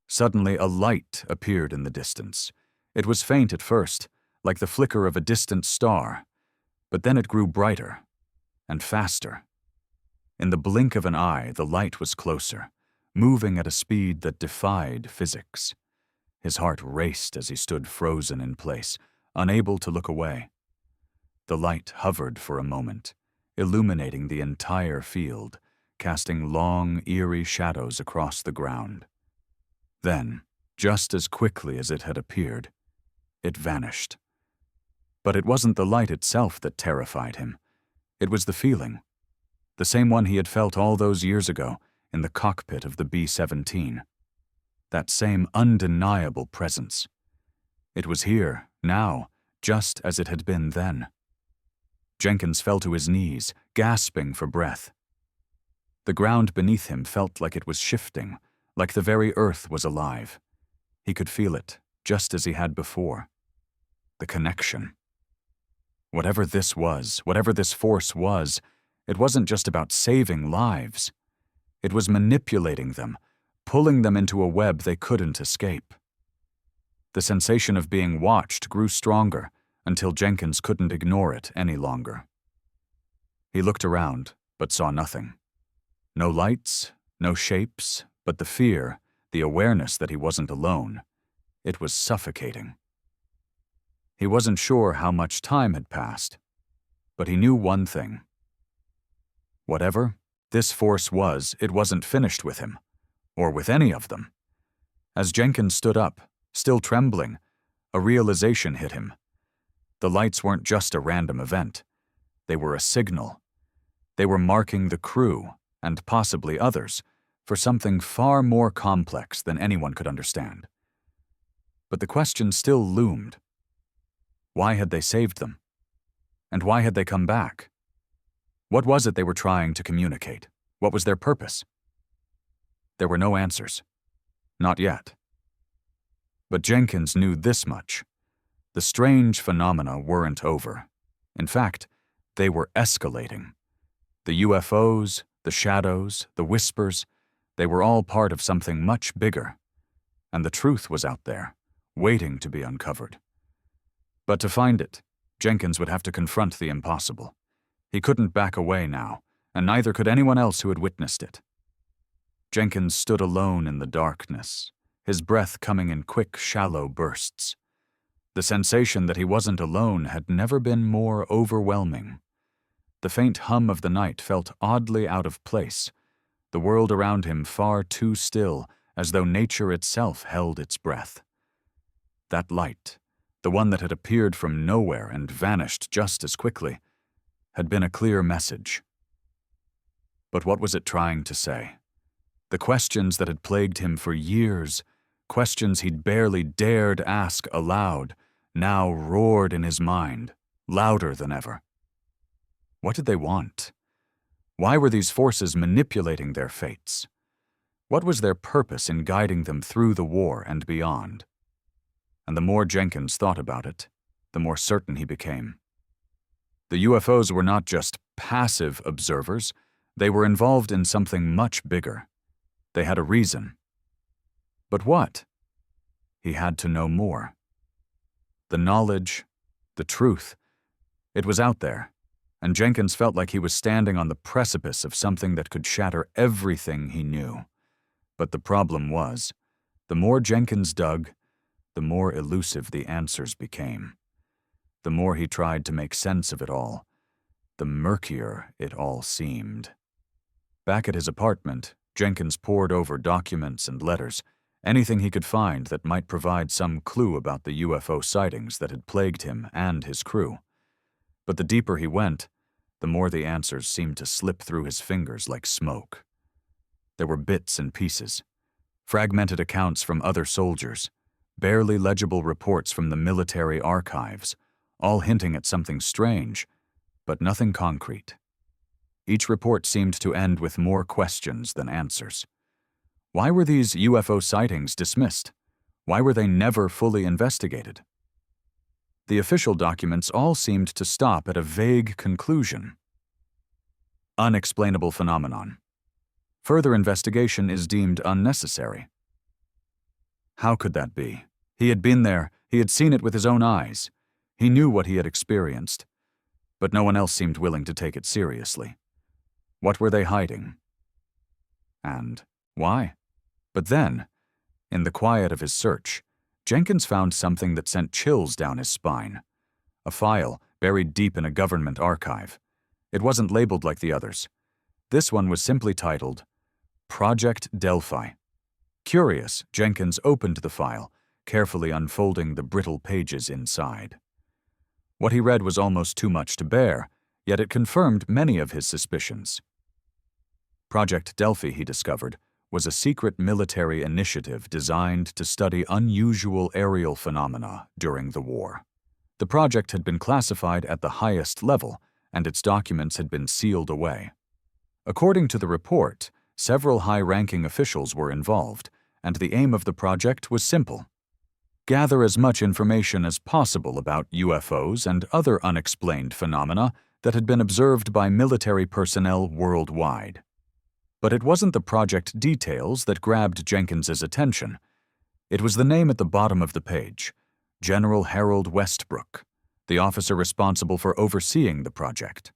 Suddenly, a light appeared in the distance. It was faint at first, like the flicker of a distant star, but then it grew brighter and faster. In the blink of an eye, the light was closer, moving at a speed that defied physics. His heart raced as he stood frozen in place, unable to look away. The light hovered for a moment, illuminating the entire field, casting long, eerie shadows across the ground. Then, just as quickly as it had appeared, it vanished. But it wasn't the light itself that terrified him. It was the feeling, the same one he had felt all those years ago in the cockpit of the B-17. That same undeniable presence. It was here, now, just as it had been then. Jenkins fell to his knees, gasping for breath. The ground beneath him felt like it was shifting, like the very earth was alive. He could feel it, just as he had before. The connection. Whatever this was, whatever this force was, it wasn't just about saving lives. It was manipulating them, pulling them into a web they couldn't escape. The sensation of being watched grew stronger until Jenkins couldn't ignore it any longer. He looked around, but saw nothing. No lights, no shapes, but the fear, the awareness that he wasn't alone. It was suffocating. He wasn't sure how much time had passed, but he knew one thing. Whatever this force was, it wasn't finished with him, or with any of them. As Jenkins stood up, still trembling, a realization hit him. The lights weren't just a random event. They were a signal. They were marking the crew, and possibly others, for something far more complex than anyone could understand. But the question still loomed. Why had they saved them? And why had they come back? What was it they were trying to communicate? What was their purpose? There were no answers. Not yet. But Jenkins knew this much. The strange phenomena weren't over. In fact, they were escalating. The UFOs, the shadows, the whispers, they were all part of something much bigger. And the truth was out there, waiting to be uncovered. But to find it, Jenkins would have to confront the impossible. He couldn't back away now, and neither could anyone else who had witnessed it. Jenkins stood alone in the darkness, his breath coming in quick, shallow bursts. The sensation that he wasn't alone had never been more overwhelming. The faint hum of the night felt oddly out of place, the world around him far too still, as though nature itself held its breath. That light, the one that had appeared from nowhere and vanished just as quickly, had been a clear message. But what was it trying to say? The questions that had plagued him for years, questions he'd barely dared ask aloud, now roared in his mind, louder than ever. What did they want? Why were these forces manipulating their fates? What was their purpose in guiding them through the war and beyond? And the more Jenkins thought about it, the more certain he became. The UFOs were not just passive observers, they were involved in something much bigger. They had a reason. But what? He had to know more. The knowledge, the truth, it was out there, and Jenkins felt like he was standing on the precipice of something that could shatter everything he knew. But the problem was, the more Jenkins dug, the more elusive the answers became. The more he tried to make sense of it all, the murkier it all seemed. Back at his apartment, Jenkins pored over documents and letters, anything he could find that might provide some clue about the UFO sightings that had plagued him and his crew. But the deeper he went, the more the answers seemed to slip through his fingers like smoke. There were bits and pieces, fragmented accounts from other soldiers, barely legible reports from the military archives, all hinting at something strange, but nothing concrete. Each report seemed to end with more questions than answers. Why were these UFO sightings dismissed? Why were they never fully investigated? The official documents all seemed to stop at a vague conclusion. Unexplainable phenomenon. Further investigation is deemed unnecessary. How could that be? He had been there, he had seen it with his own eyes. He knew what he had experienced, but no one else seemed willing to take it seriously. What were they hiding? And why? But then, in the quiet of his search, Jenkins found something that sent chills down his spine. A file buried deep in a government archive. It wasn't labeled like the others. This one was simply titled, Project Delphi. Curious, Jenkins opened the file, carefully unfolding the brittle pages inside. What he read was almost too much to bear, yet it confirmed many of his suspicions. Project Delphi, he discovered, was a secret military initiative designed to study unusual aerial phenomena during the war. The project had been classified at the highest level, and its documents had been sealed away. According to the report, several high-ranking officials were involved, and the aim of the project was simple: gather as much information as possible about UFOs and other unexplained phenomena that had been observed by military personnel worldwide. But it wasn't the project details that grabbed Jenkins's attention. It was the name at the bottom of the page, General Harold Westbrook, the officer responsible for overseeing the project.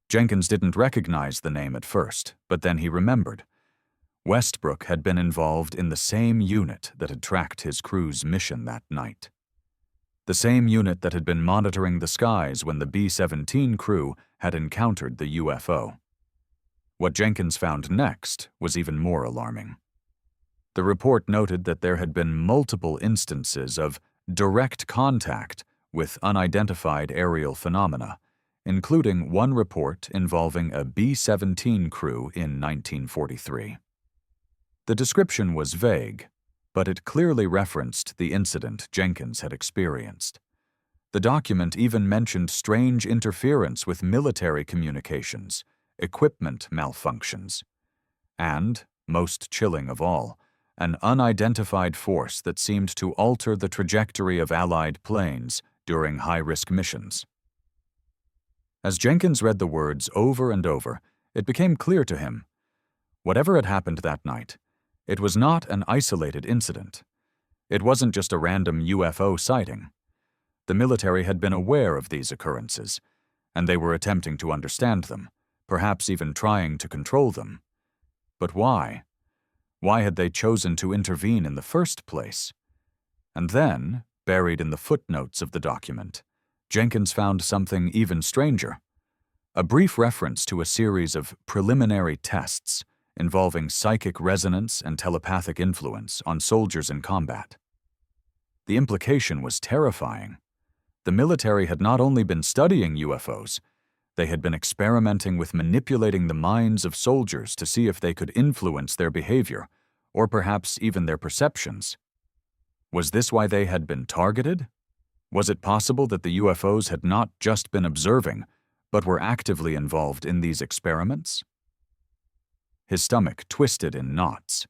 Jenkins didn't recognize the name at first, but then he remembered. Westbrook had been involved in the same unit that had tracked his crew's mission that night. The same unit that had been monitoring the skies when the B-17 crew had encountered the UFO. What Jenkins found next was even more alarming. The report noted that there had been multiple instances of direct contact with unidentified aerial phenomena, including one report involving a B-17 crew in 1943. The description was vague, but it clearly referenced the incident Jenkins had experienced. The document even mentioned strange interference with military communications, equipment malfunctions, and, most chilling of all, an unidentified force that seemed to alter the trajectory of Allied planes during high-risk missions. As Jenkins read the words over and over, it became clear to him. Whatever had happened that night, it was not an isolated incident. It wasn't just a random UFO sighting. The military had been aware of these occurrences, and they were attempting to understand them, perhaps even trying to control them. But why? Why had they chosen to intervene in the first place? And then, buried in the footnotes of the document, Jenkins found something even stranger. A brief reference to a series of preliminary tests involving psychic resonance and telepathic influence on soldiers in combat. The implication was terrifying. The military had not only been studying UFOs, they had been experimenting with manipulating the minds of soldiers to see if they could influence their behavior, or perhaps even their perceptions. Was this why they had been targeted? Was it possible that the UFOs had not just been observing, but were actively involved in these experiments? His stomach twisted in knots.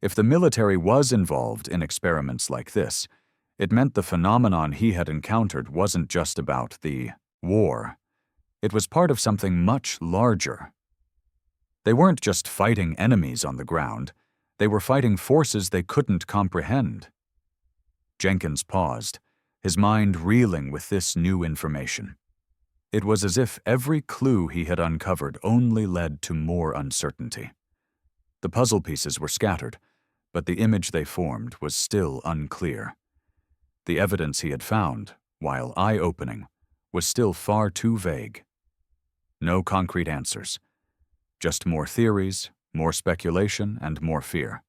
If the military was involved in experiments like this, it meant the phenomenon he had encountered wasn't just about the war. It was part of something much larger. They weren't just fighting enemies on the ground, they were fighting forces they couldn't comprehend. Jenkins paused, his mind reeling with this new information. It was as if every clue he had uncovered only led to more uncertainty. The puzzle pieces were scattered, but the image they formed was still unclear. The evidence he had found, while eye-opening, was still far too vague. No concrete answers, just more theories, more speculation, and more fear.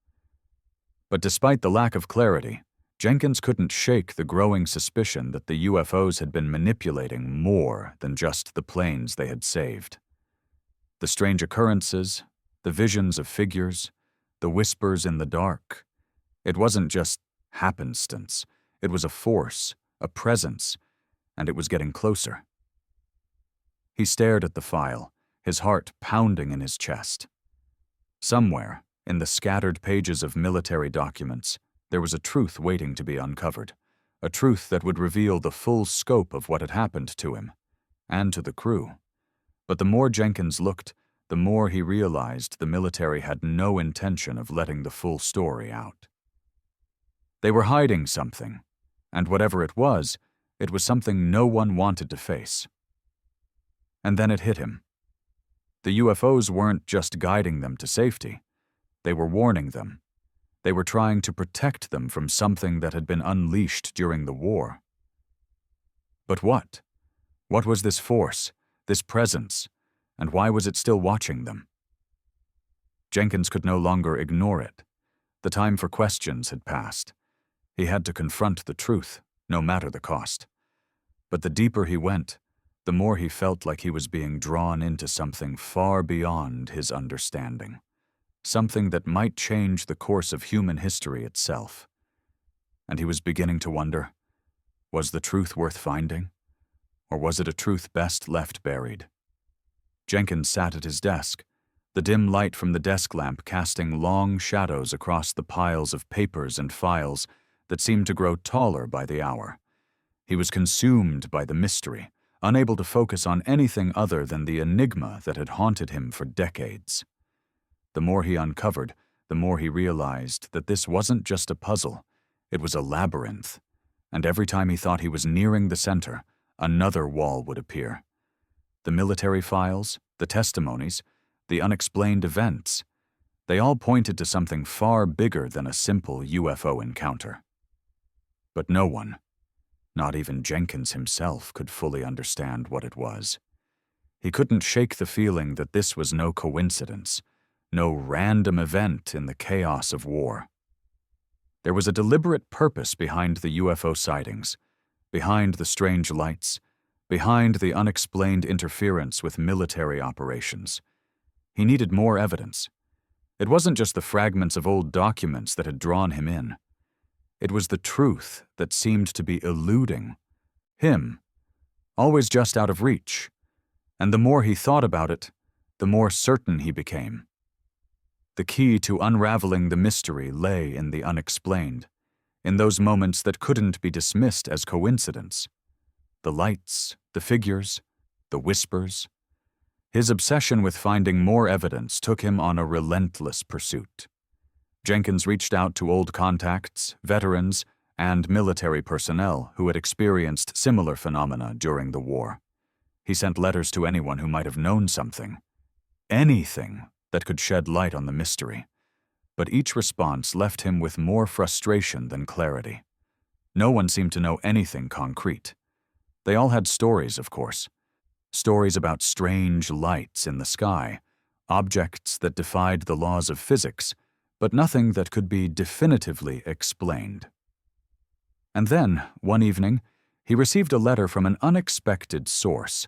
But despite the lack of clarity, Jenkins couldn't shake the growing suspicion that the UFOs had been manipulating more than just the planes they had saved. The strange occurrences, the visions of figures, the whispers in the dark. It wasn't just happenstance. It was a force, a presence, and it was getting closer. He stared at the file, his heart pounding in his chest. Somewhere, in the scattered pages of military documents, there was a truth waiting to be uncovered, a truth that would reveal the full scope of what had happened to him, and to the crew. But the more Jenkins looked, the more he realized the military had no intention of letting the full story out. They were hiding something, and whatever it was something no one wanted to face. And then it hit him. The UFOs weren't just guiding them to safety. They were warning them. They were trying to protect them from something that had been unleashed during the war. But what? What was this force, this presence, and why was it still watching them? Jenkins could no longer ignore it. The time for questions had passed. He had to confront the truth, no matter the cost. But the deeper he went, the more he felt like he was being drawn into something far beyond his understanding. Something that might change the course of human history itself. And he was beginning to wonder, was the truth worth finding? Or was it a truth best left buried? Jenkins sat at his desk, the dim light from the desk lamp casting long shadows across the piles of papers and files that seemed to grow taller by the hour. He was consumed by the mystery, unable to focus on anything other than the enigma that had haunted him for decades. The more he uncovered, the more he realized that this wasn't just a puzzle, it was a labyrinth, and every time he thought he was nearing the center, another wall would appear. The military files, the testimonies, the unexplained events, they all pointed to something far bigger than a simple UFO encounter. But no one, not even Jenkins himself, could fully understand what it was. He couldn't shake the feeling that this was no coincidence, no random event in the chaos of war. There was a deliberate purpose behind the UFO sightings, behind the strange lights, behind the unexplained interference with military operations. He needed more evidence. It wasn't just the fragments of old documents that had drawn him in. It was the truth that seemed to be eluding him, always just out of reach. And the more he thought about it, the more certain he became. The key to unraveling the mystery lay in the unexplained, in those moments that couldn't be dismissed as coincidence. The lights, the figures, the whispers. His obsession with finding more evidence took him on a relentless pursuit. Jenkins reached out to old contacts, veterans, and military personnel who had experienced similar phenomena during the war. He sent letters to anyone who might have known something, anything that could shed light on the mystery. But each response left him with more frustration than clarity. No one seemed to know anything concrete. They all had stories, of course. Stories about strange lights in the sky, objects that defied the laws of physics, but nothing that could be definitively explained. And then, one evening, he received a letter from an unexpected source,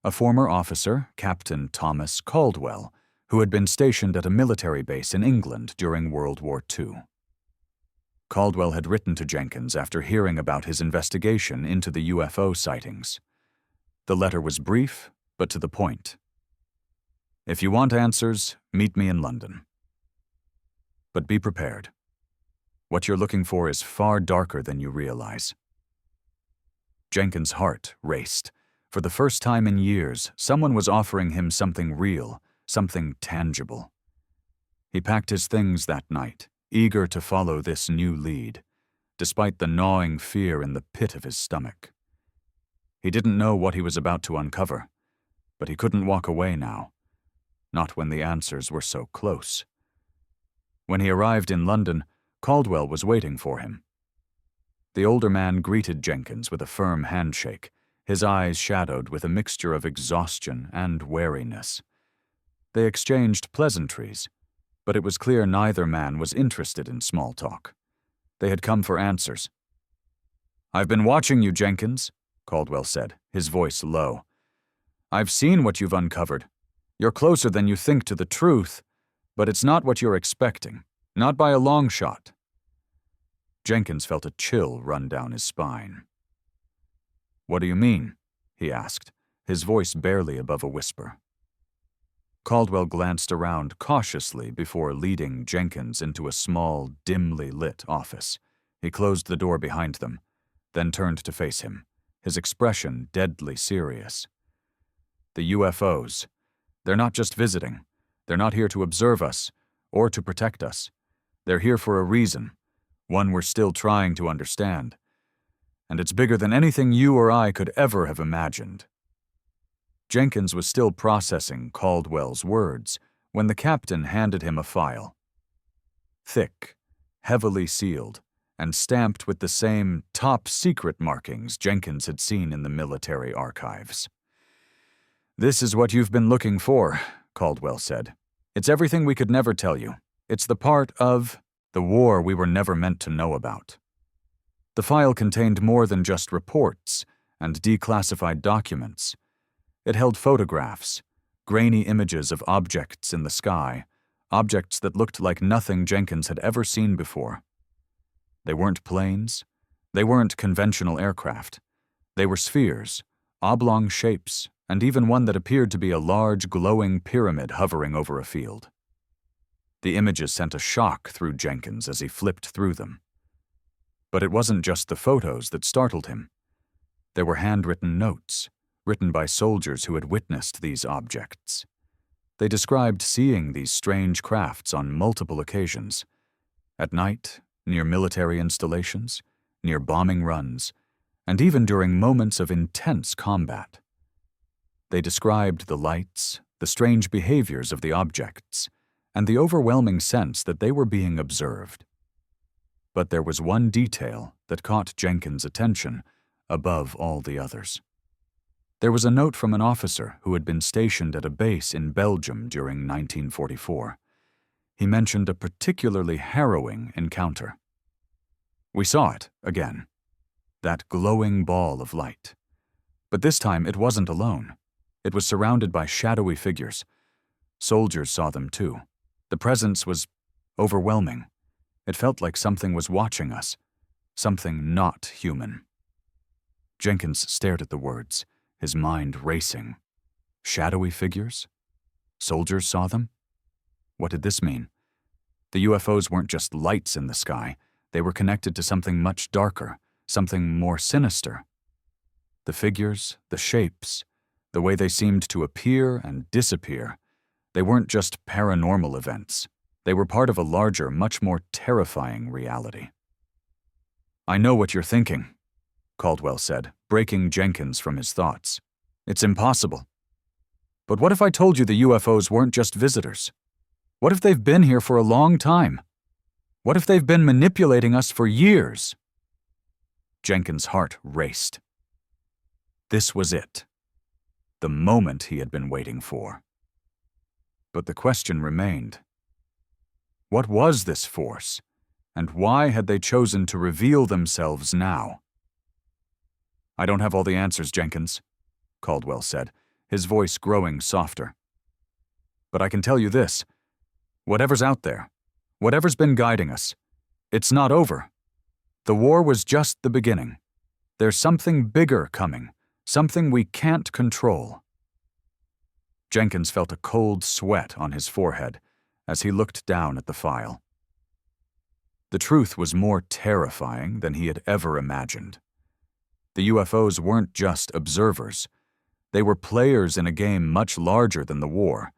a former officer, Captain Thomas Caldwell, who had been stationed at a military base in England during World War II. Caldwell had written to Jenkins after hearing about his investigation into the UFO sightings. The letter was brief, but to the point. "If you want answers, meet me in London. But be prepared. What you're looking for is far darker than you realize." Jenkins' heart raced. For the first time in years, someone was offering him something real, something tangible. He packed his things that night, eager to follow this new lead, despite the gnawing fear in the pit of his stomach. He didn't know what he was about to uncover, but he couldn't walk away now, not when the answers were so close. When he arrived in London, Caldwell was waiting for him. The older man greeted Jenkins with a firm handshake, his eyes shadowed with a mixture of exhaustion and wariness. They exchanged pleasantries, but it was clear neither man was interested in small talk. They had come for answers. "I've been watching you, Jenkins," Caldwell said, his voice low. "I've seen what you've uncovered. You're closer than you think to the truth, but it's not what you're expecting, not by a long shot." Jenkins felt a chill run down his spine. "What do you mean?" he asked, his voice barely above a whisper. Caldwell glanced around cautiously before leading Jenkins into a small, dimly lit office. He closed the door behind them, then turned to face him, his expression deadly serious. "The UFOs. They're not just visiting. They're not here to observe us or to protect us. They're here for a reason, one we're still trying to understand. And it's bigger than anything you or I could ever have imagined." Jenkins was still processing Caldwell's words when the captain handed him a file. Thick, heavily sealed, and stamped with the same top-secret markings Jenkins had seen in the military archives. "This is what you've been looking for," Caldwell said. "It's everything we could never tell you. It's the part of the war we were never meant to know about." The file contained more than just reports and declassified documents. It held photographs, grainy images of objects in the sky, objects that looked like nothing Jenkins had ever seen before. They weren't planes. They weren't conventional aircraft. They were spheres, oblong shapes, and even one that appeared to be a large, glowing pyramid hovering over a field. The images sent a shock through Jenkins as he flipped through them. But it wasn't just the photos that startled him. There were handwritten notes, written by soldiers who had witnessed these objects. They described seeing these strange crafts on multiple occasions. At night, near military installations, near bombing runs, and even during moments of intense combat. They described the lights, the strange behaviors of the objects, and the overwhelming sense that they were being observed. But there was one detail that caught Jenkins' attention above all the others. There was a note from an officer who had been stationed at a base in Belgium during 1944. He mentioned a particularly harrowing encounter. "We saw it again, that glowing ball of light. But this time it wasn't alone. It was surrounded by shadowy figures. Soldiers saw them too. The presence was overwhelming. It felt like something was watching us, something not human." Jenkins stared at the words, his mind racing. Shadowy figures? Soldiers saw them? What did this mean? The UFOs weren't just lights in the sky. They were connected to something much darker, something more sinister. The figures, the shapes, the way they seemed to appear and disappear, they weren't just paranormal events. They were part of a larger, much more terrifying reality. "I know what you're thinking," Caldwell said, breaking Jenkins from his thoughts. "It's impossible. But what if I told you the UFOs weren't just visitors? What if they've been here for a long time? What if they've been manipulating us for years?" Jenkins' heart raced. This was it. The moment he had been waiting for. But the question remained. What was this force, and why had they chosen to reveal themselves now? "I don't have all the answers, Jenkins," Caldwell said, his voice growing softer. "But I can tell you this. Whatever's out there, whatever's been guiding us, it's not over. The war was just the beginning. There's something bigger coming, something we can't control." Jenkins felt a cold sweat on his forehead as he looked down at the file. The truth was more terrifying than he had ever imagined. The UFOs weren't just observers. They were players in a game much larger than the war,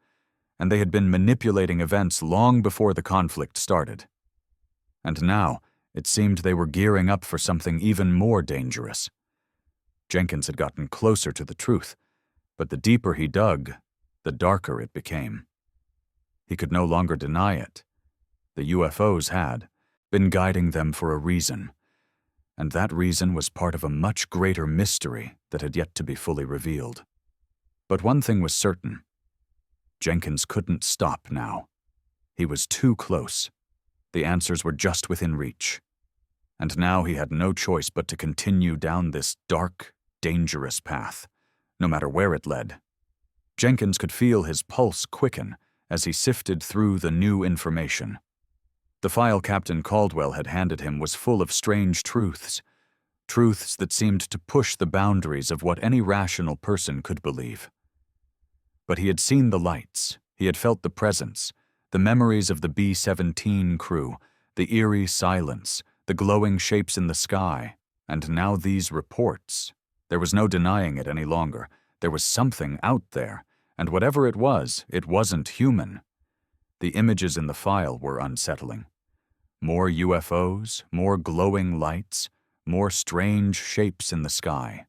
and they had been manipulating events long before the conflict started. And now, it seemed they were gearing up for something even more dangerous. Jenkins had gotten closer to the truth, but the deeper he dug, the darker it became. He could no longer deny it. The UFOs had been guiding them for a reason, and that reason was part of a much greater mystery that had yet to be fully revealed. But one thing was certain. Jenkins couldn't stop now. He was too close. The answers were just within reach. And now he had no choice but to continue down this dark, dangerous path, no matter where it led. Jenkins could feel his pulse quicken as he sifted through the new information. The file Captain Caldwell had handed him was full of strange truths that seemed to push the boundaries of what any rational person could believe. But he had seen the lights, he had felt the presence, the memories of the B-17 crew, the eerie silence, the glowing shapes in the sky, and now these reports. There was no denying it any longer. There was something out there, and whatever it wasn't human. The images in the file were unsettling. More UFOs, more glowing lights, more strange shapes in the sky.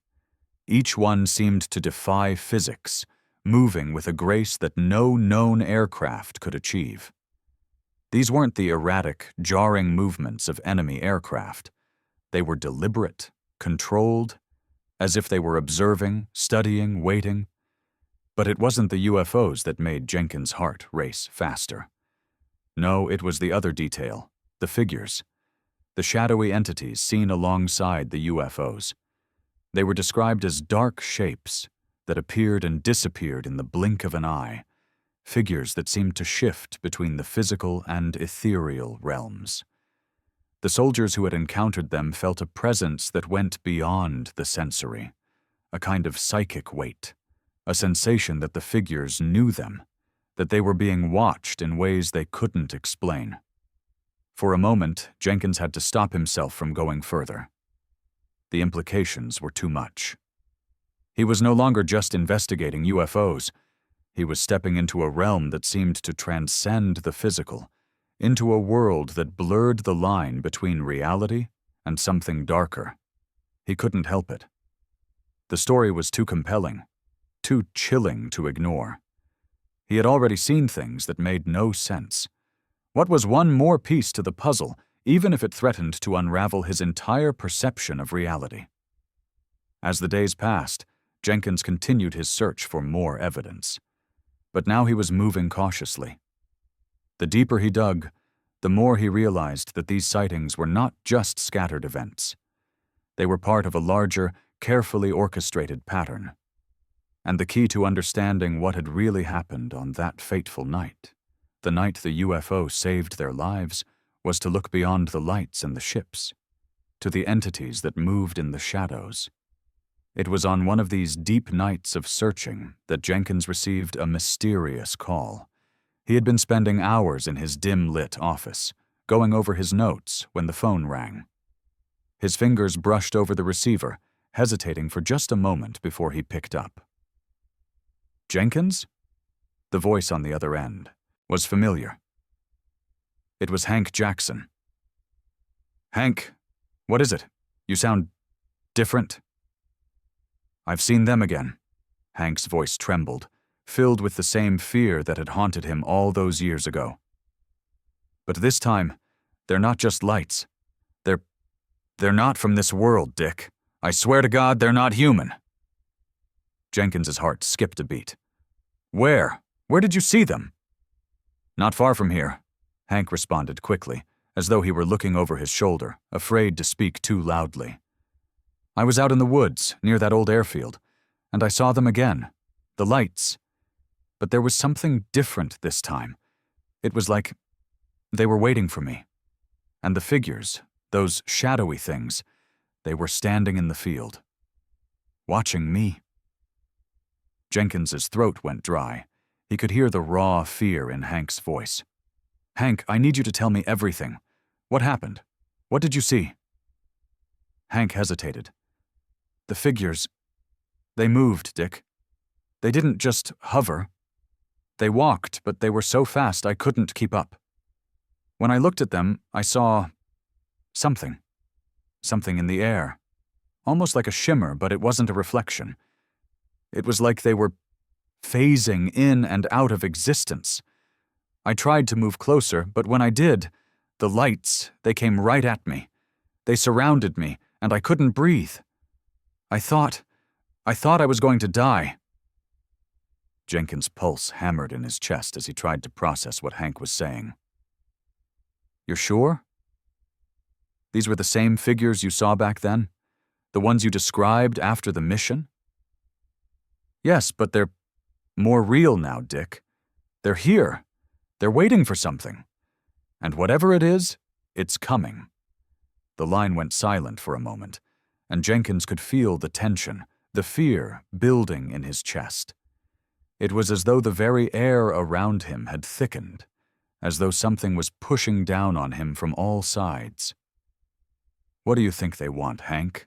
Each one seemed to defy physics, moving with a grace that no known aircraft could achieve. These weren't the erratic, jarring movements of enemy aircraft. They were deliberate, controlled, as if they were observing, studying, waiting. But it wasn't the UFOs that made Jenkins' heart race faster. No, it was the other detail, the figures, the shadowy entities seen alongside the UFOs. They were described as dark shapes that appeared and disappeared in the blink of an eye, figures that seemed to shift between the physical and ethereal realms. The soldiers who had encountered them felt a presence that went beyond the sensory, a kind of psychic weight, a sensation that the figures knew them, that they were being watched in ways they couldn't explain. For a moment, Jenkins had to stop himself from going further. The implications were too much. He was no longer just investigating UFOs. He was stepping into a realm that seemed to transcend the physical, into a world that blurred the line between reality and something darker. He couldn't help it. The story was too compelling, too chilling to ignore. He had already seen things that made no sense. What was one more piece to the puzzle, even if it threatened to unravel his entire perception of reality? As the days passed, Jenkins continued his search for more evidence. But now he was moving cautiously. The deeper he dug, the more he realized that these sightings were not just scattered events. They were part of a larger, carefully orchestrated pattern. And the key to understanding what had really happened on that fateful night, the night the UFO saved their lives, was to look beyond the lights and the ships, to the entities that moved in the shadows. It was on one of these deep nights of searching that Jenkins received a mysterious call. He had been spending hours in his dim-lit office, going over his notes when the phone rang. His fingers brushed over the receiver, hesitating for just a moment before he picked up. "Jenkins?" The voice on the other end was familiar. It was Hank Jackson. "Hank, what is it? You sound different." "I've seen them again." Hank's voice trembled, filled with the same fear that had haunted him all those years ago. "But this time, they're not just lights. They're not from this world, Dick. I swear to God, they're not human." Jenkins's heart skipped a beat. Where? Where did you see them?" "Not far from here," Hank responded quickly, as though he were looking over his shoulder, afraid to speak too loudly. "I was out in the woods, near that old airfield, and I saw them again. The lights. But there was something different this time. It was like they were waiting for me. And the figures, those shadowy things, they were standing in the field, watching me." Jenkins's throat went dry. He could hear the raw fear in Hank's voice. "Hank, I need you to tell me everything. What happened? What did you see?" Hank hesitated. "The figures, they moved, Dick. They didn't just hover. They walked, but they were so fast I couldn't keep up. When I looked at them, I saw something in the air. almost like a shimmer, but it wasn't a reflection. It was like they were phasing in and out of existence. I tried to move closer, but when I did, the lights, they came right at me. They surrounded me, and I couldn't breathe. I thought I was going to die. Jenkins' pulse hammered in his chest as he tried to process what Hank was saying. You're sure? These were the same figures you saw back then? The ones you described after the mission? Yes, but they're more real now, Dick. They're here. They're waiting for something. And whatever it is, it's coming. The line went silent for a moment, and Jenkins could feel the tension, the fear building in his chest. It was as though the very air around him had thickened, as though something was pushing down on him from all sides. What do you think they want, Hank?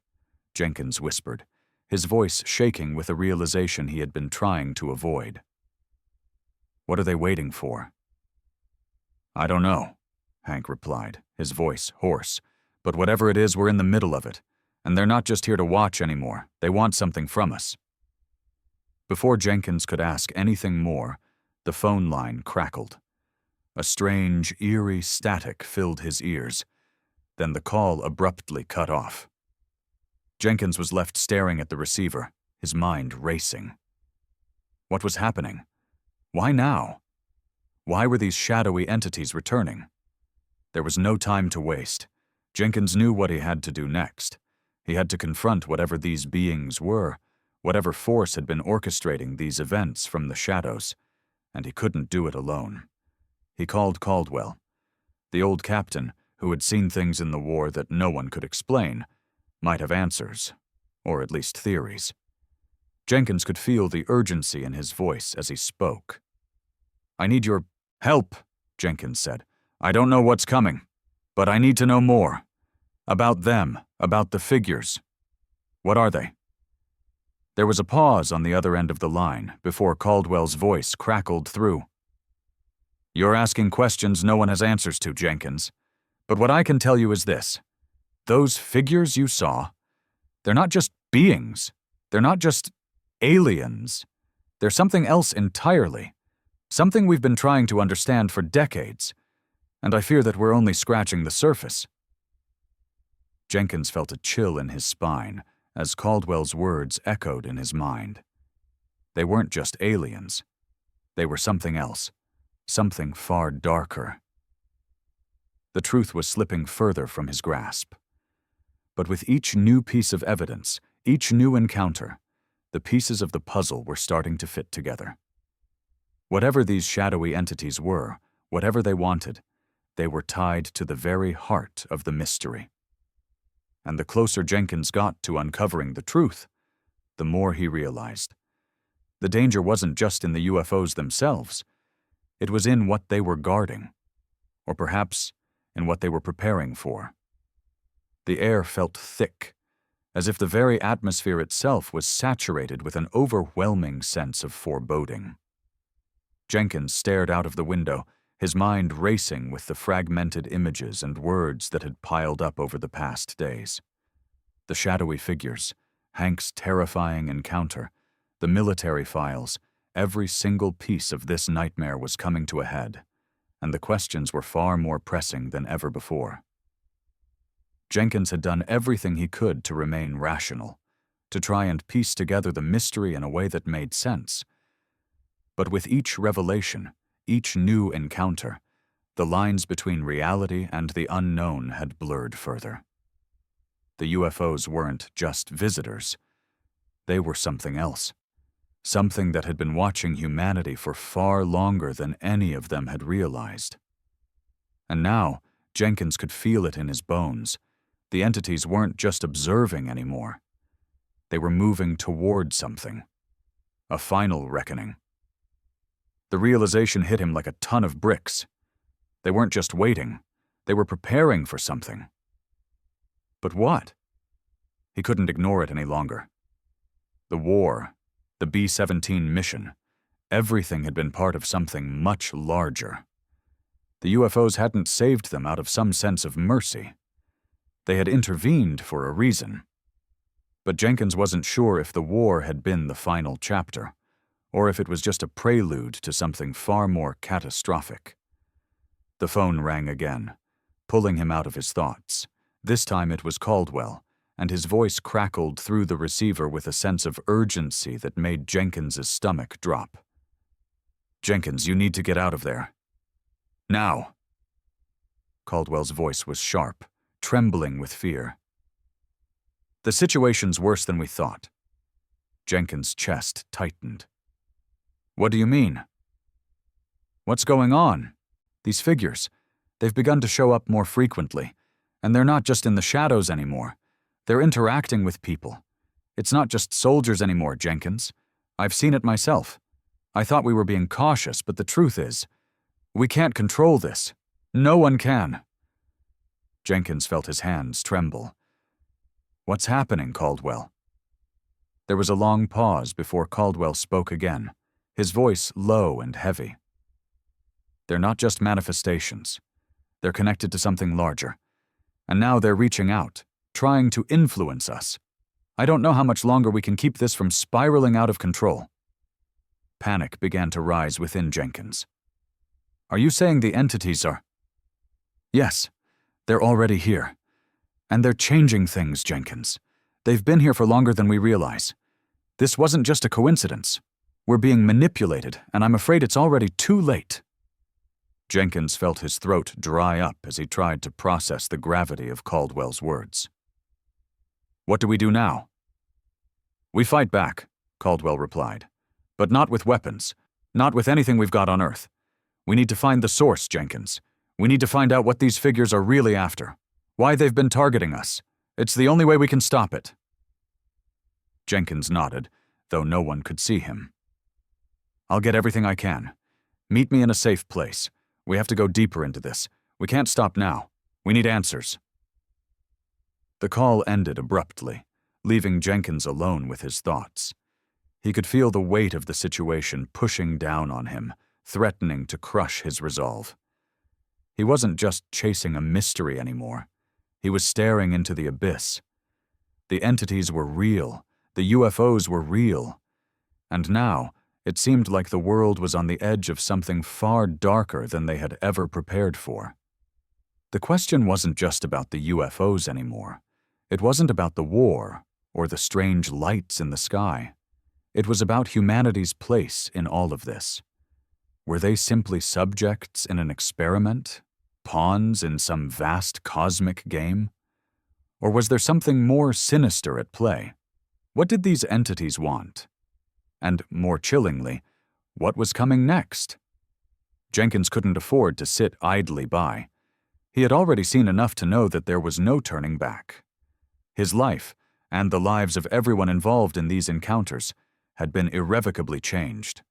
Jenkins whispered, his voice shaking with a realization he had been trying to avoid. What are they waiting for? I don't know, Hank replied, his voice hoarse. But whatever it is, we're in the middle of it, and they're not just here to watch anymore. They want something from us. Before Jenkins could ask anything more, the phone line crackled. A strange, eerie static filled his ears. Then the call abruptly cut off. Jenkins was left staring at the receiver, his mind racing. What was happening? Why now? Why were these shadowy entities returning? There was no time to waste. Jenkins knew what he had to do next. He had to confront whatever these beings were, whatever force had been orchestrating these events from the shadows, and he couldn't do it alone. He called Caldwell, the old captain who had seen things in the war that no one could explain, might have answers, or at least theories. Jenkins could feel the urgency in his voice as he spoke. I need your help, Jenkins said. I don't know what's coming, but I need to know more. About them, about the figures. What are they? There was a pause on the other end of the line before Caldwell's voice crackled through. You're asking questions no one has answers to, Jenkins. But what I can tell you is this. Those figures you saw, they're not just beings. They're not just aliens. They're something else entirely. Something we've been trying to understand for decades. And I fear that we're only scratching the surface. Jenkins felt a chill in his spine as Caldwell's words echoed in his mind. They weren't just aliens. They were something else, something far darker. The truth was slipping further from his grasp. But with each new piece of evidence, each new encounter, the pieces of the puzzle were starting to fit together. Whatever these shadowy entities were, whatever they wanted, they were tied to the very heart of the mystery. And the closer Jenkins got to uncovering the truth, the more he realized. The danger wasn't just in the UFOs themselves. It was in what they were guarding, or perhaps in what they were preparing for. The air felt thick, as if the very atmosphere itself was saturated with an overwhelming sense of foreboding. Jenkins stared out of the window, his mind racing with the fragmented images and words that had piled up over the past days. The shadowy figures, Hank's terrifying encounter, the military files, every single piece of this nightmare was coming to a head, and the questions were far more pressing than ever before. Jenkins had done everything he could to remain rational, to try and piece together the mystery in a way that made sense. But with each revelation, each new encounter, the lines between reality and the unknown had blurred further. The UFOs weren't just visitors. They were something else. Something that had been watching humanity for far longer than any of them had realized. And now, Jenkins could feel it in his bones. The entities weren't just observing anymore. They were moving toward something. A final reckoning. The realization hit him like a ton of bricks. They weren't just waiting. They were preparing for something. But what? He couldn't ignore it any longer. The war, the B-17 mission, everything had been part of something much larger. The UFOs hadn't saved them out of some sense of mercy. They had intervened for a reason. But Jenkins wasn't sure if the war had been the final chapter, or if it was just a prelude to something far more catastrophic. The phone rang again, pulling him out of his thoughts. This time it was Caldwell, and his voice crackled through the receiver with a sense of urgency that made Jenkins's stomach drop. "Jenkins, you need to get out of there. Now." Caldwell's voice was sharp, trembling with fear. "The situation's worse than we thought." Jenkins' chest tightened. "What do you mean?" "What's going on? These figures, they've begun to show up more frequently, and they're not just in the shadows anymore. They're interacting with people. It's not just soldiers anymore, Jenkins. I've seen it myself. I thought we were being cautious, but the truth is, we can't control this. No one can." Jenkins felt his hands tremble. "What's happening, Caldwell?" There was a long pause before Caldwell spoke again, his voice low and heavy. "They're not just manifestations. They're connected to something larger. And now they're reaching out, trying to influence us. I don't know how much longer we can keep this from spiraling out of control." Panic began to rise within Jenkins. "Are you saying the entities are—" "Yes, they're already here. And they're changing things, Jenkins. They've been here for longer than we realize. This wasn't just a coincidence. We're being manipulated, and I'm afraid it's already too late." Jenkins felt his throat dry up as he tried to process the gravity of Caldwell's words. "What do we do now?" "We fight back," Caldwell replied. "But not with weapons. Not with anything we've got on Earth. We need to find the source, Jenkins. We need to find out what these figures are really after. Why they've been targeting us. It's the only way we can stop it." Jenkins nodded, though no one could see him. "I'll get everything I can. Meet me in a safe place. We have to go deeper into this. We can't stop now. We need answers." The call ended abruptly, leaving Jenkins alone with his thoughts. He could feel the weight of the situation pushing down on him, threatening to crush his resolve. He wasn't just chasing a mystery anymore. He was staring into the abyss. The entities were real. The UFOs were real. And now, it seemed like the world was on the edge of something far darker than they had ever prepared for. The question wasn't just about the UFOs anymore. It wasn't about the war or the strange lights in the sky. It was about humanity's place in all of this. Were they simply subjects in an experiment? Pawns in some vast cosmic game? Or was there something more sinister at play? What did these entities want? And more chillingly, what was coming next? Jenkins couldn't afford to sit idly by. He had already seen enough to know that there was no turning back. His life, and the lives of everyone involved in these encounters, had been irrevocably changed.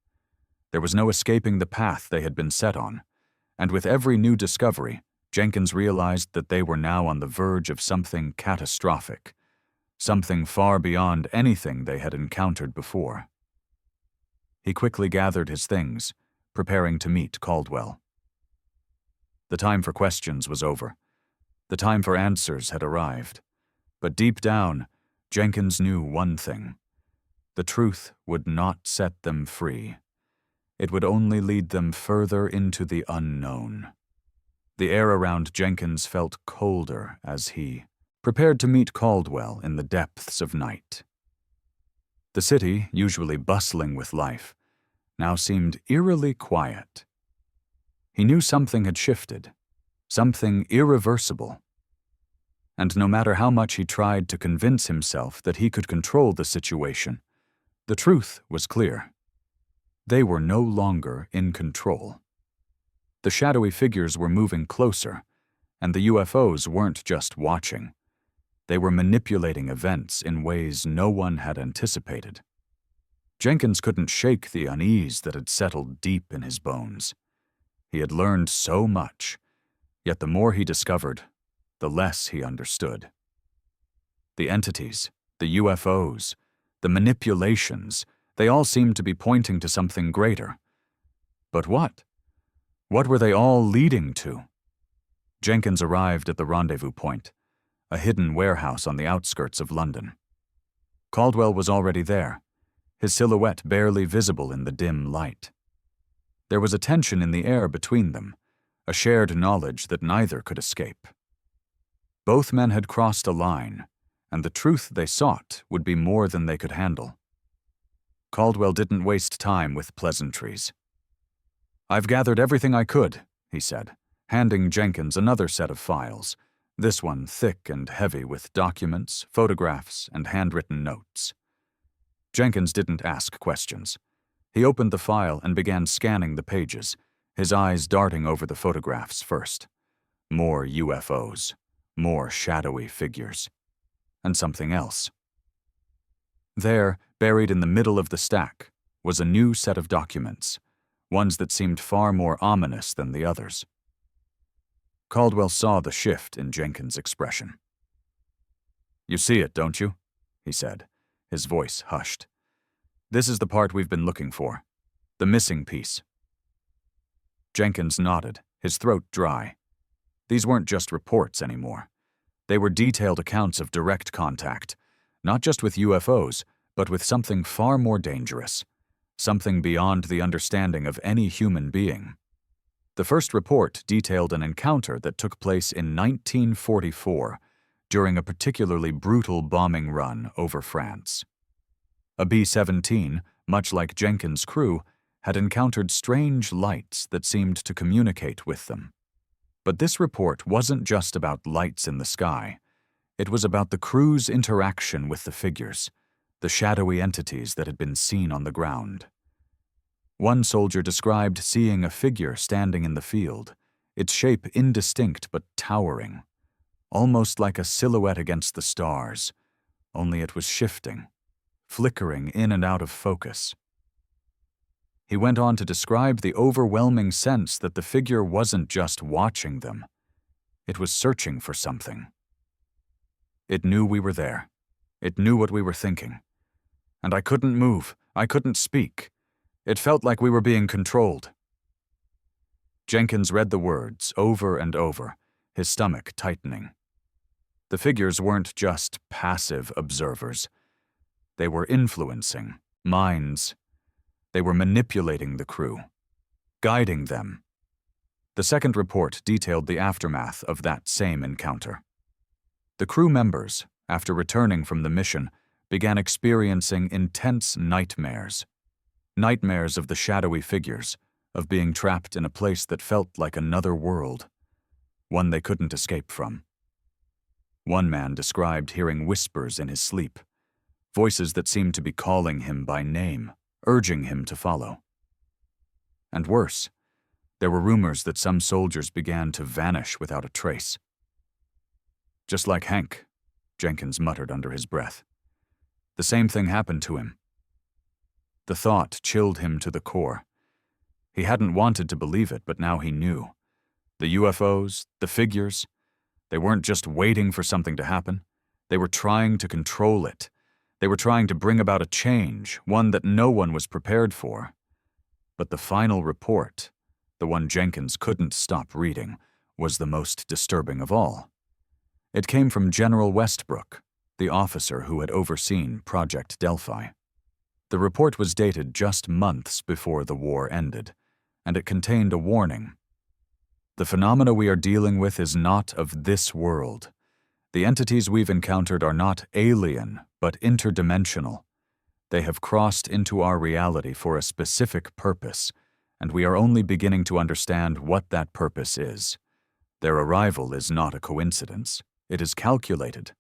There was no escaping the path they had been set on, and with every new discovery, Jenkins realized that they were now on the verge of something catastrophic, something far beyond anything they had encountered before. He quickly gathered his things, preparing to meet Caldwell. The time for questions was over. The time for answers had arrived. But deep down, Jenkins knew one thing. The truth would not set them free. It would only lead them further into the unknown. The air around Jenkins felt colder as he prepared to meet Caldwell in the depths of night. The city, usually bustling with life, now seemed eerily quiet. He knew something had shifted, something irreversible. And no matter how much he tried to convince himself that he could control the situation, the truth was clear. They were no longer in control. The shadowy figures were moving closer, and the UFOs weren't just watching. They were manipulating events in ways no one had anticipated. Jenkins couldn't shake the unease that had settled deep in his bones. He had learned so much, yet the more he discovered, the less he understood. The entities, the UFOs, the manipulations, they all seemed to be pointing to something greater. But what? What were they all leading to? Jenkins arrived at the rendezvous point, a hidden warehouse on the outskirts of London. Caldwell was already there, his silhouette barely visible in the dim light. There was a tension in the air between them, a shared knowledge that neither could escape. Both men had crossed a line, and the truth they sought would be more than they could handle. Caldwell didn't waste time with pleasantries. "I've gathered everything I could," he said, handing Jenkins another set of files, this one thick and heavy with documents, photographs, and handwritten notes. Jenkins didn't ask questions. He opened the file and began scanning the pages, his eyes darting over the photographs first. More UFOs, more shadowy figures, and something else. There, buried in the middle of the stack, was a new set of documents, ones that seemed far more ominous than the others. Caldwell saw the shift in Jenkins' expression. "You see it, don't you?" he said, his voice hushed. "This is the part we've been looking for, the missing piece." Jenkins nodded, his throat dry. These weren't just reports anymore. They were detailed accounts of direct contact, not just with UFOs, but with something far more dangerous, something beyond the understanding of any human being. The first report detailed an encounter that took place in 1944 during a particularly brutal bombing run over France. A B-17, much like Jenkins' crew, had encountered strange lights that seemed to communicate with them. But this report wasn't just about lights in the sky. It was about the crew's interaction with the figures, the shadowy entities that had been seen on the ground. One soldier described seeing a figure standing in the field, its shape indistinct but towering, almost like a silhouette against the stars, only it was shifting, flickering in and out of focus. He went on to describe the overwhelming sense that the figure wasn't just watching them. It was searching for something. It knew we were there. It knew what we were thinking. And I couldn't move. I couldn't speak. It felt like we were being controlled. Jenkins read the words over and over, his stomach tightening. The figures weren't just passive observers. They were influencing minds. They were manipulating the crew, guiding them. The second report detailed the aftermath of that same encounter. The crew members, after returning from the mission, began experiencing intense nightmares. Nightmares of the shadowy figures, of being trapped in a place that felt like another world, one they couldn't escape from. One man described hearing whispers in his sleep, voices that seemed to be calling him by name, urging him to follow. And worse, there were rumors that some soldiers began to vanish without a trace. "Just like Hank," Jenkins muttered under his breath. "The same thing happened to him." The thought chilled him to the core. He hadn't wanted to believe it, but now he knew. The UFOs, the figures, they weren't just waiting for something to happen. They were trying to control it. They were trying to bring about a change, one that no one was prepared for. But the final report, the one Jenkins couldn't stop reading, was the most disturbing of all. It came from General Westbrook, the officer who had overseen Project Delphi. The report was dated just months before the war ended, and it contained a warning. "The phenomena we are dealing with is not of this world. The entities we've encountered are not alien, but interdimensional. They have crossed into our reality for a specific purpose, and we are only beginning to understand what that purpose is. Their arrival is not a coincidence. It is calculated.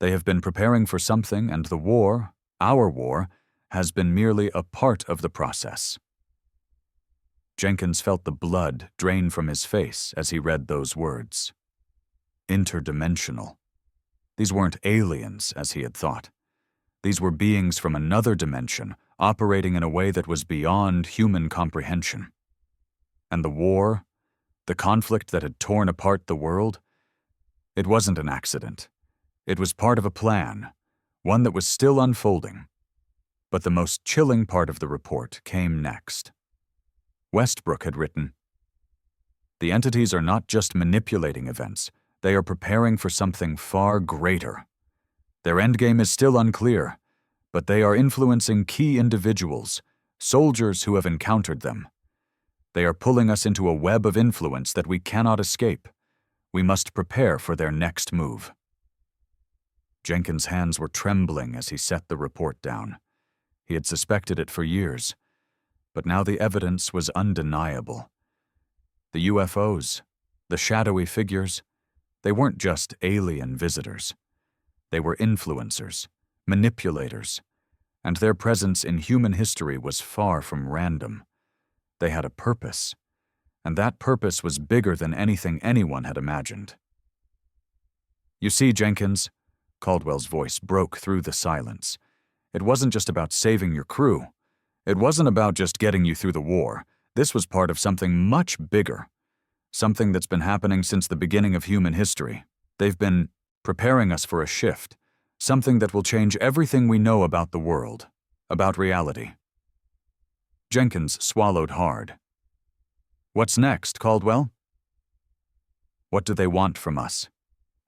They have been preparing for something, and the war, our war, has been merely a part of the process." Jenkins felt the blood drain from his face as he read those words. Interdimensional. These weren't aliens, as he had thought. These were beings from another dimension, operating in a way that was beyond human comprehension. And the war, the conflict that had torn apart the world, it wasn't an accident. It was part of a plan, one that was still unfolding. But the most chilling part of the report came next. Westbrook had written, "The entities are not just manipulating events, they are preparing for something far greater. Their endgame is still unclear, but they are influencing key individuals, soldiers who have encountered them. They are pulling us into a web of influence that we cannot escape. We must prepare for their next move." Jenkins' hands were trembling as he set the report down. He had suspected it for years, but now the evidence was undeniable. The UFOs, the shadowy figures, they weren't just alien visitors. They were influencers, manipulators, and their presence in human history was far from random. They had a purpose, and that purpose was bigger than anything anyone had imagined. "You see, Jenkins," Caldwell's voice broke through the silence. "It wasn't just about saving your crew. It wasn't about just getting you through the war. This was part of something much bigger. Something that's been happening since the beginning of human history. They've been preparing us for a shift. Something that will change everything we know about the world, about reality." Jenkins swallowed hard. "What's next, Caldwell? What do they want from us?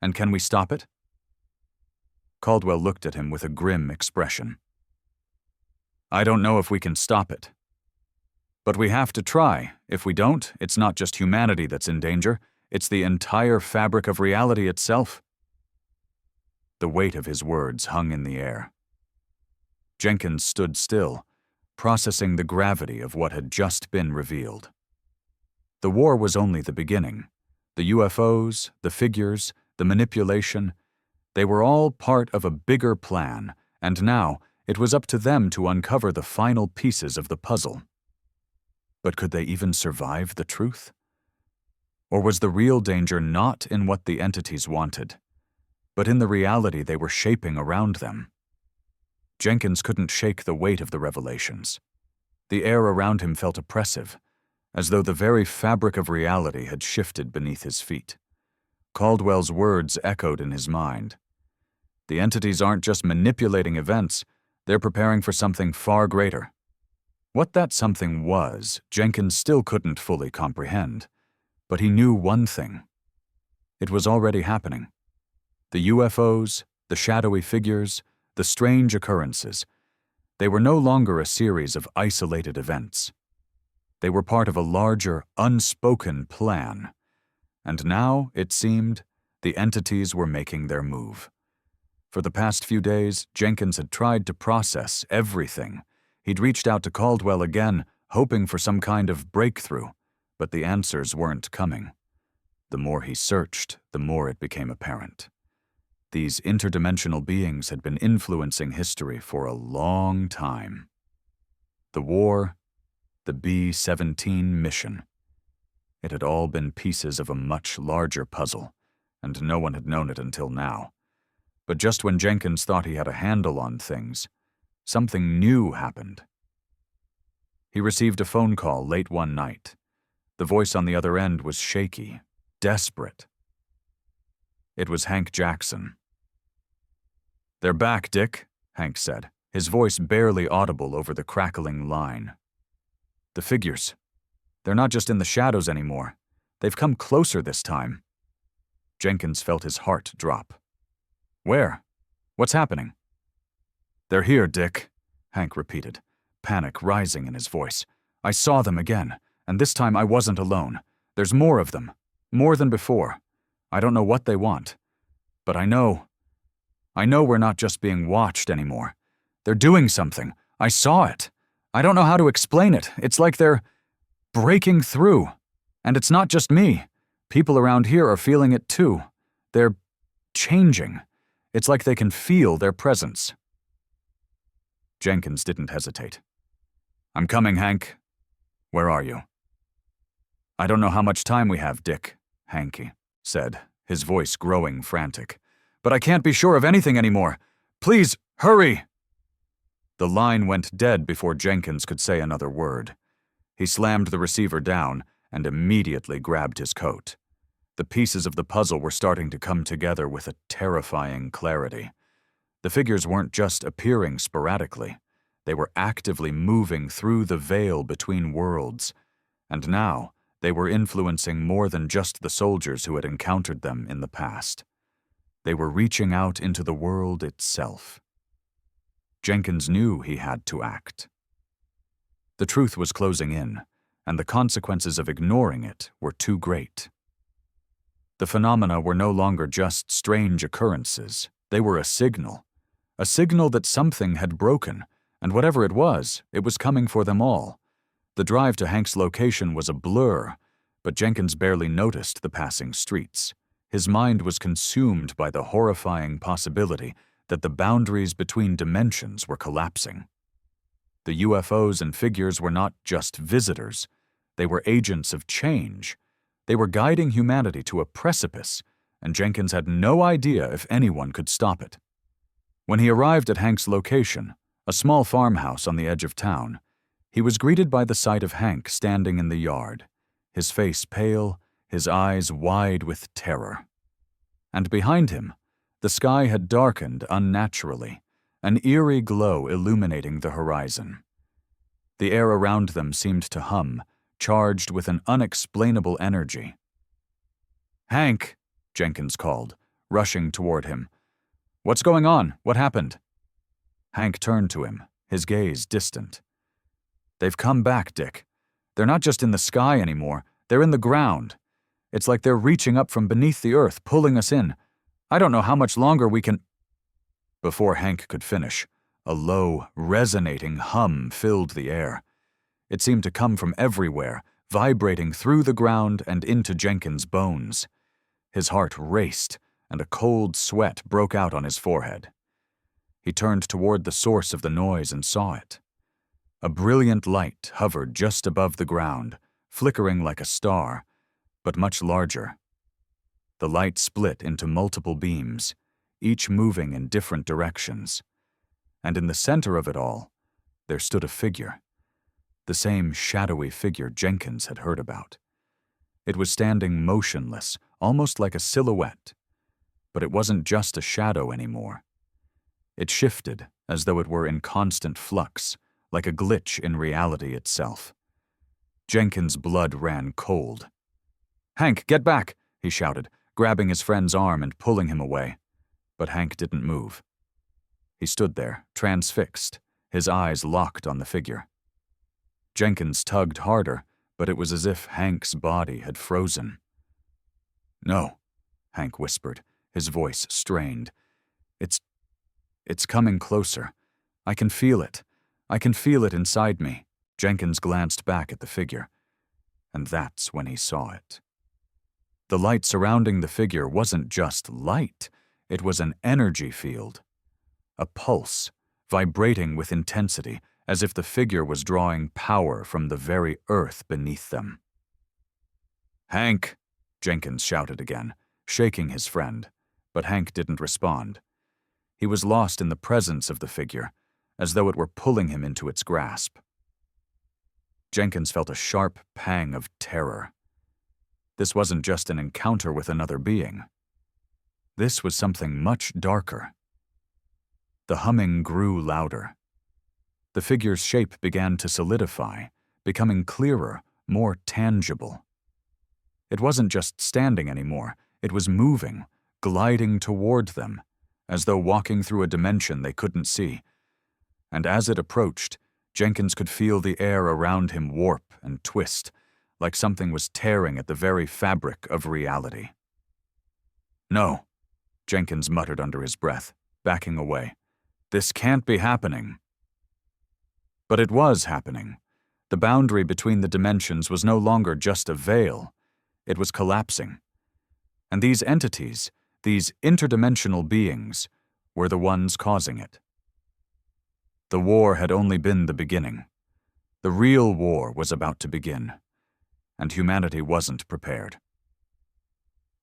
And can we stop it?" Caldwell looked at him with a grim expression. "I don't know if we can stop it. But we have to try. If we don't, it's not just humanity that's in danger, it's the entire fabric of reality itself." The weight of his words hung in the air. Jenkins stood still, processing the gravity of what had just been revealed. The war was only the beginning. The UFOs, the figures, the manipulation, they were all part of a bigger plan, and now it was up to them to uncover the final pieces of the puzzle. But could they even survive the truth? Or was the real danger not in what the entities wanted, but in the reality they were shaping around them? Jenkins couldn't shake the weight of the revelations. The air around him felt oppressive, as though the very fabric of reality had shifted beneath his feet. Caldwell's words echoed in his mind. The entities aren't just manipulating events, they're preparing for something far greater. What that something was, Jenkins still couldn't fully comprehend, but he knew one thing. It was already happening. The UFOs, the shadowy figures, the strange occurrences, they were no longer a series of isolated events. They were part of a larger, unspoken plan. And now, it seemed, the entities were making their move. For the past few days, Jenkins had tried to process everything. He'd reached out to Caldwell again, hoping for some kind of breakthrough, but the answers weren't coming. The more he searched, the more it became apparent. These interdimensional beings had been influencing history for a long time. The war, the B-17 mission. It had all been pieces of a much larger puzzle, and no one had known it until now. But just when Jenkins thought he had a handle on things, something new happened. He received a phone call late one night. The voice on the other end was shaky, desperate. It was Hank Jackson. "They're back, Dick," Hank said, his voice barely audible over the crackling line. "The figures. They're not just in the shadows anymore. They've come closer this time." Jenkins felt his heart drop. "Where? What's happening?" "They're here, Dick," Hank repeated, panic rising in his voice. "I saw them again, and this time I wasn't alone. There's more of them, more than before. I don't know what they want, but I know we're not just being watched anymore. They're doing something. I saw it. I don't know how to explain it. It's like they're breaking through. And it's not just me. People around here are feeling it too. They're changing. It's like they can feel their presence." Jenkins didn't hesitate. "I'm coming, Hank. Where are you?" "I don't know how much time we have, Dick," Hanky said, his voice growing frantic. "But I can't be sure of anything anymore. Please, hurry!" The line went dead before Jenkins could say another word. He slammed the receiver down and immediately grabbed his coat. The pieces of the puzzle were starting to come together with a terrifying clarity. The figures weren't just appearing sporadically. They were actively moving through the veil between worlds. And now, they were influencing more than just the soldiers who had encountered them in the past. They were reaching out into the world itself. Jenkins knew he had to act. The truth was closing in, and the consequences of ignoring it were too great. The phenomena were no longer just strange occurrences. They were a signal that something had broken, and whatever it was coming for them all. The drive to Hank's location was a blur, but Jenkins barely noticed the passing streets. His mind was consumed by the horrifying possibility that the boundaries between dimensions were collapsing. The UFOs and figures were not just visitors. They were agents of change. They were guiding humanity to a precipice, and Jenkins had no idea if anyone could stop it. When he arrived at Hank's location, a small farmhouse on the edge of town, he was greeted by the sight of Hank standing in the yard, his face pale, his eyes wide with terror. And behind him, the sky had darkened unnaturally, an eerie glow illuminating the horizon. The air around them seemed to hum, charged with an unexplainable energy. "Hank," Jenkins called, rushing toward him. "What's going on? What happened?" Hank turned to him, his gaze distant. "They've come back, Dick. They're not just in the sky anymore, they're in the ground. It's like they're reaching up from beneath the earth, pulling us in. I don't know how much longer we can—" Before Hank could finish, a low, resonating hum filled the air. It seemed to come from everywhere, vibrating through the ground and into Jenkins' bones. His heart raced, and a cold sweat broke out on his forehead. He turned toward the source of the noise and saw it. A brilliant light hovered just above the ground, flickering like a star, but much larger. The light split into multiple beams, each moving in different directions. And in the center of it all, there stood a figure. The same shadowy figure Jenkins had heard about. It was standing motionless, almost like a silhouette. But it wasn't just a shadow anymore. It shifted as though it were in constant flux, like a glitch in reality itself. Jenkins' blood ran cold. "Hank, get back!" he shouted, grabbing his friend's arm and pulling him away. But Hank didn't move. He stood there, transfixed, his eyes locked on the figure. Jenkins tugged harder, but it was as if Hank's body had frozen. "No," Hank whispered, his voice strained. It's coming closer. I can feel it. I can feel it inside me." Jenkins glanced back at the figure, and that's when he saw it. The light surrounding the figure wasn't just light, it was an energy field. A pulse, vibrating with intensity, as if the figure was drawing power from the very earth beneath them. "Hank!" Jenkins shouted again, shaking his friend, but Hank didn't respond. He was lost in the presence of the figure, as though it were pulling him into its grasp. Jenkins felt a sharp pang of terror. This wasn't just an encounter with another being. This was something much darker. The humming grew louder. The figure's shape began to solidify, becoming clearer, more tangible. It wasn't just standing anymore, it was moving, gliding toward them, as though walking through a dimension they couldn't see. And as it approached, Jenkins could feel the air around him warp and twist, like something was tearing at the very fabric of reality. "No," Jenkins muttered under his breath, backing away. "This can't be happening." But it was happening. The boundary between the dimensions was no longer just a veil. It was collapsing. And these entities, these interdimensional beings, were the ones causing it. The war had only been the beginning. The real war was about to begin, and humanity wasn't prepared.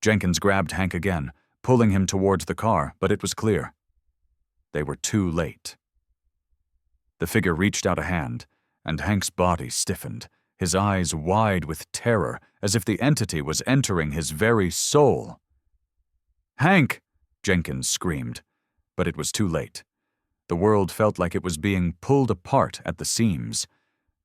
Jenkins grabbed Hank again, pulling him towards the car, but it was clear. They were too late. The figure reached out a hand, and Hank's body stiffened, his eyes wide with terror, as if the entity was entering his very soul. "Hank!" Jenkins screamed, but it was too late. The world felt like it was being pulled apart at the seams.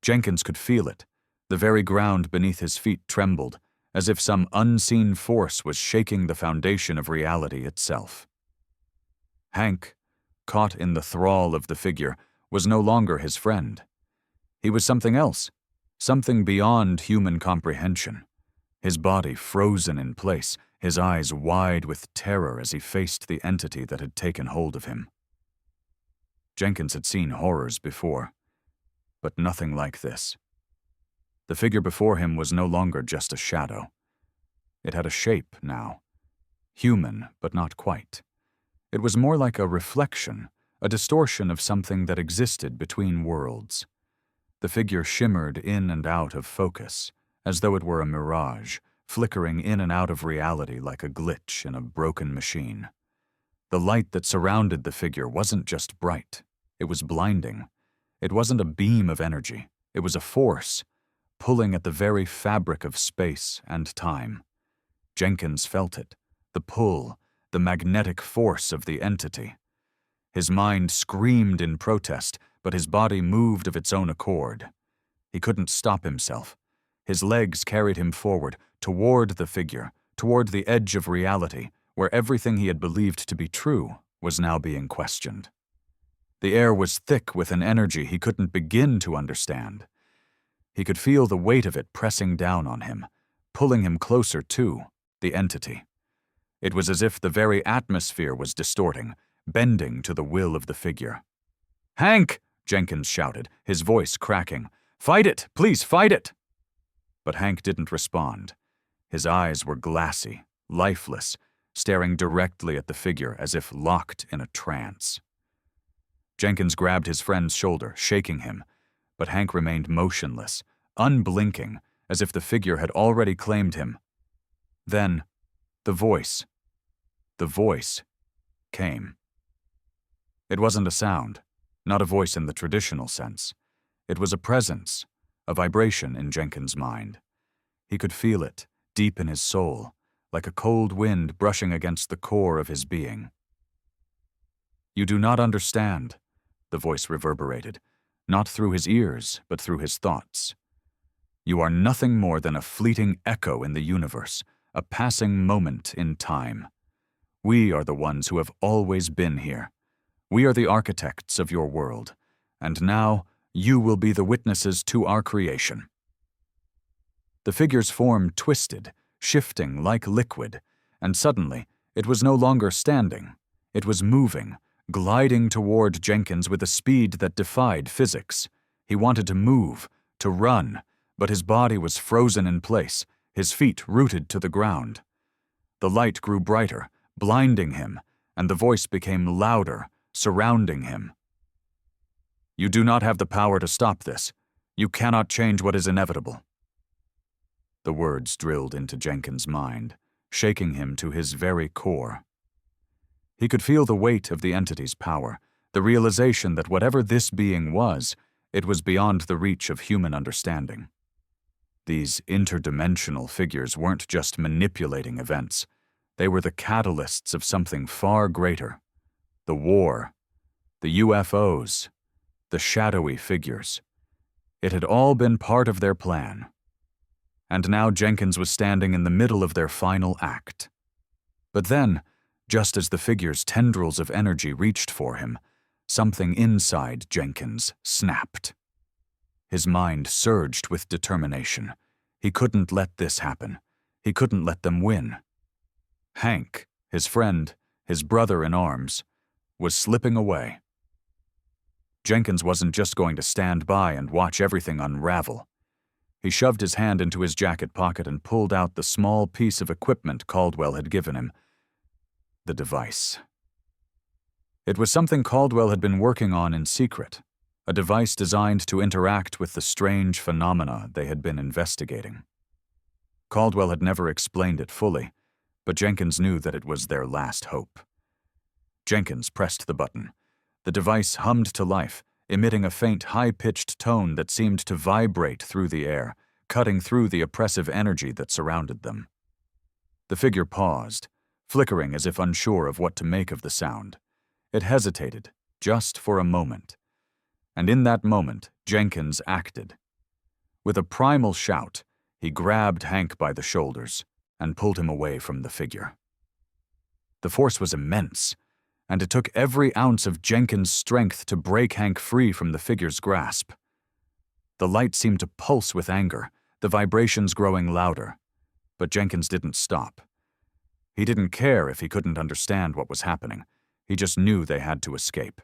Jenkins could feel it. The very ground beneath his feet trembled, as if some unseen force was shaking the foundation of reality itself. Hank, caught in the thrall of the figure, was no longer his friend. He was something else, something beyond human comprehension. His body frozen in place, his eyes wide with terror as he faced the entity that had taken hold of him. Jenkins had seen horrors before, but nothing like this. The figure before him was no longer just a shadow. It had a shape now. Human, but not quite. It was more like a reflection, a distortion of something that existed between worlds. The figure shimmered in and out of focus, as though it were a mirage, flickering in and out of reality like a glitch in a broken machine. The light that surrounded the figure wasn't just bright, it was blinding. It wasn't a beam of energy, it was a force, pulling at the very fabric of space and time. Jenkins felt it, the pull, the magnetic force of the entity. His mind screamed in protest, but his body moved of its own accord. He couldn't stop himself. His legs carried him forward, toward the figure, toward the edge of reality, where everything he had believed to be true was now being questioned. The air was thick with an energy he couldn't begin to understand. He could feel the weight of it pressing down on him, pulling him closer to the entity. It was as if the very atmosphere was distorting, bending to the will of the figure. "Hank!" Jenkins shouted, his voice cracking. "Fight it! Please fight it!" But Hank didn't respond. His eyes were glassy, lifeless, staring directly at the figure as if locked in a trance. Jenkins grabbed his friend's shoulder, shaking him, but Hank remained motionless, unblinking, as if the figure had already claimed him. Then, the voice came. It wasn't a sound, not a voice in the traditional sense. It was a presence, a vibration in Jenkins' mind. He could feel it, deep in his soul, like a cold wind brushing against the core of his being. "You do not understand," the voice reverberated, not through his ears, but through his thoughts. "You are nothing more than a fleeting echo in the universe, a passing moment in time. We are the ones who have always been here. We are the architects of your world, and now you will be the witnesses to our creation." The figure's form twisted, shifting like liquid, and suddenly it was no longer standing. It was moving, gliding toward Jenkins with a speed that defied physics. He wanted to move, to run, but his body was frozen in place, his feet rooted to the ground. The light grew brighter, blinding him, and the voice became louder, surrounding him. "You do not have the power to stop this. You cannot change what is inevitable." The words drilled into Jenkins' mind, shaking him to his very core. He could feel the weight of the entity's power, the realization that whatever this being was, it was beyond the reach of human understanding. These interdimensional figures weren't just manipulating events. They were the catalysts of something far greater. The war, the UFOs, the shadowy figures. It had all been part of their plan. And now Jenkins was standing in the middle of their final act. But then, just as the figure's tendrils of energy reached for him, something inside Jenkins snapped. His mind surged with determination. He couldn't let this happen. He couldn't let them win. Hank, his friend, his brother in arms, was slipping away. Jenkins wasn't just going to stand by and watch everything unravel. He shoved his hand into his jacket pocket and pulled out the small piece of equipment Caldwell had given him. The device. It was something Caldwell had been working on in secret, a device designed to interact with the strange phenomena they had been investigating. Caldwell had never explained it fully, but Jenkins knew that it was their last hope. Jenkins pressed the button. The device hummed to life, emitting a faint, high-pitched tone that seemed to vibrate through the air, cutting through the oppressive energy that surrounded them. The figure paused, flickering as if unsure of what to make of the sound. It hesitated, just for a moment. And in that moment, Jenkins acted. With a primal shout, he grabbed Hank by the shoulders and pulled him away from the figure. The force was immense, and it took every ounce of Jenkins' strength to break Hank free from the figure's grasp. The light seemed to pulse with anger, the vibrations growing louder. But Jenkins didn't stop. He didn't care if he couldn't understand what was happening. He just knew they had to escape.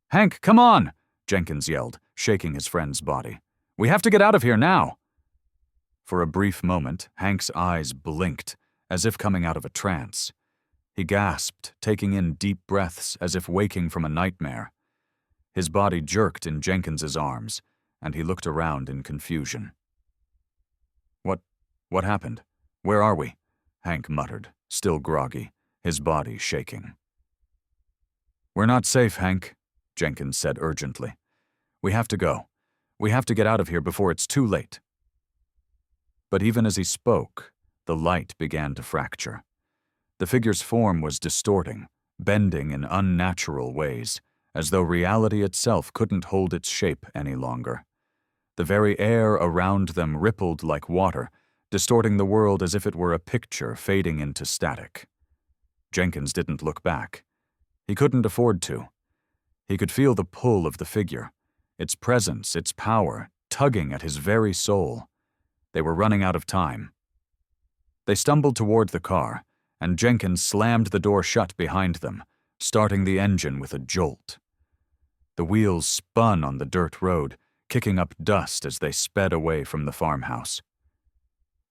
"Hank, come on!" Jenkins yelled, shaking his friend's body. "We have to get out of here now!" For a brief moment, Hank's eyes blinked, as if coming out of a trance. He gasped, taking in deep breaths as if waking from a nightmare. His body jerked in Jenkins's arms, and he looked around in confusion. What happened? Where are we?" Hank muttered, still groggy, his body shaking. "We're not safe, Hank," Jenkins said urgently. "We have to go. We have to get out of here before it's too late." But even as he spoke, the light began to fracture. The figure's form was distorting, bending in unnatural ways, as though reality itself couldn't hold its shape any longer. The very air around them rippled like water, distorting the world as if it were a picture fading into static. Jenkins didn't look back. He couldn't afford to. He could feel the pull of the figure, its presence, its power, tugging at his very soul. They were running out of time. They stumbled toward the car, and Jenkins slammed the door shut behind them, starting the engine with a jolt. The wheels spun on the dirt road, kicking up dust as they sped away from the farmhouse.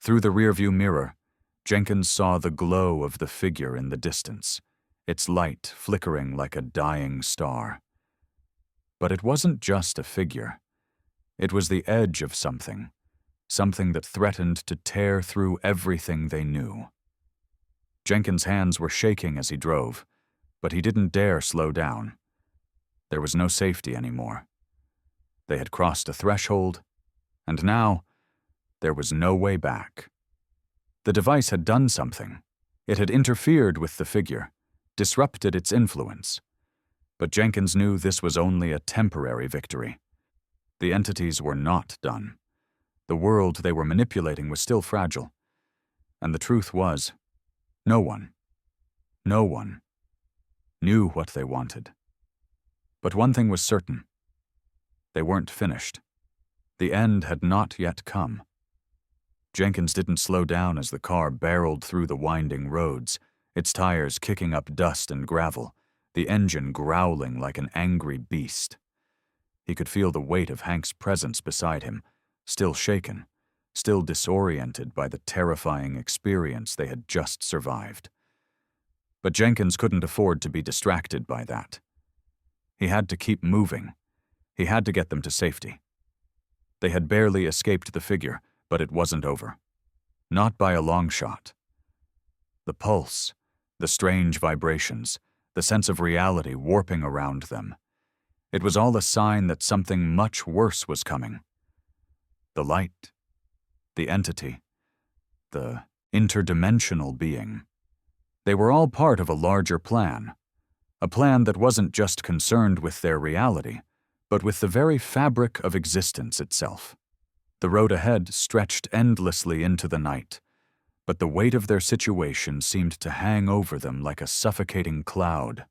Through the rearview mirror, Jenkins saw the glow of the figure in the distance, its light flickering like a dying star. But it wasn't just a figure. It was the edge of something that threatened to tear through everything they knew. Jenkins' hands were shaking as he drove, but he didn't dare slow down. There was no safety anymore. They had crossed a threshold, and now there was no way back. The device had done something. It had interfered with the figure, disrupted its influence. But Jenkins knew this was only a temporary victory. The entities were not done. The world they were manipulating was still fragile. And the truth was, no one knew what they wanted. But one thing was certain. They weren't finished. The end had not yet come. Jenkins didn't slow down as the car barreled through the winding roads, its tires kicking up dust and gravel, the engine growling like an angry beast. He could feel the weight of Hank's presence beside him, still shaken, still disoriented by the terrifying experience they had just survived. But Jenkins couldn't afford to be distracted by that. He had to keep moving. He had to get them to safety. They had barely escaped the figure, but it wasn't over. Not by a long shot. The pulse, the strange vibrations, the sense of reality warping around them. It was all a sign that something much worse was coming. The light, the entity, the interdimensional being. They were all part of a larger plan. A plan that wasn't just concerned with their reality, but with the very fabric of existence itself. The road ahead stretched endlessly into the night, but the weight of their situation seemed to hang over them like a suffocating cloud.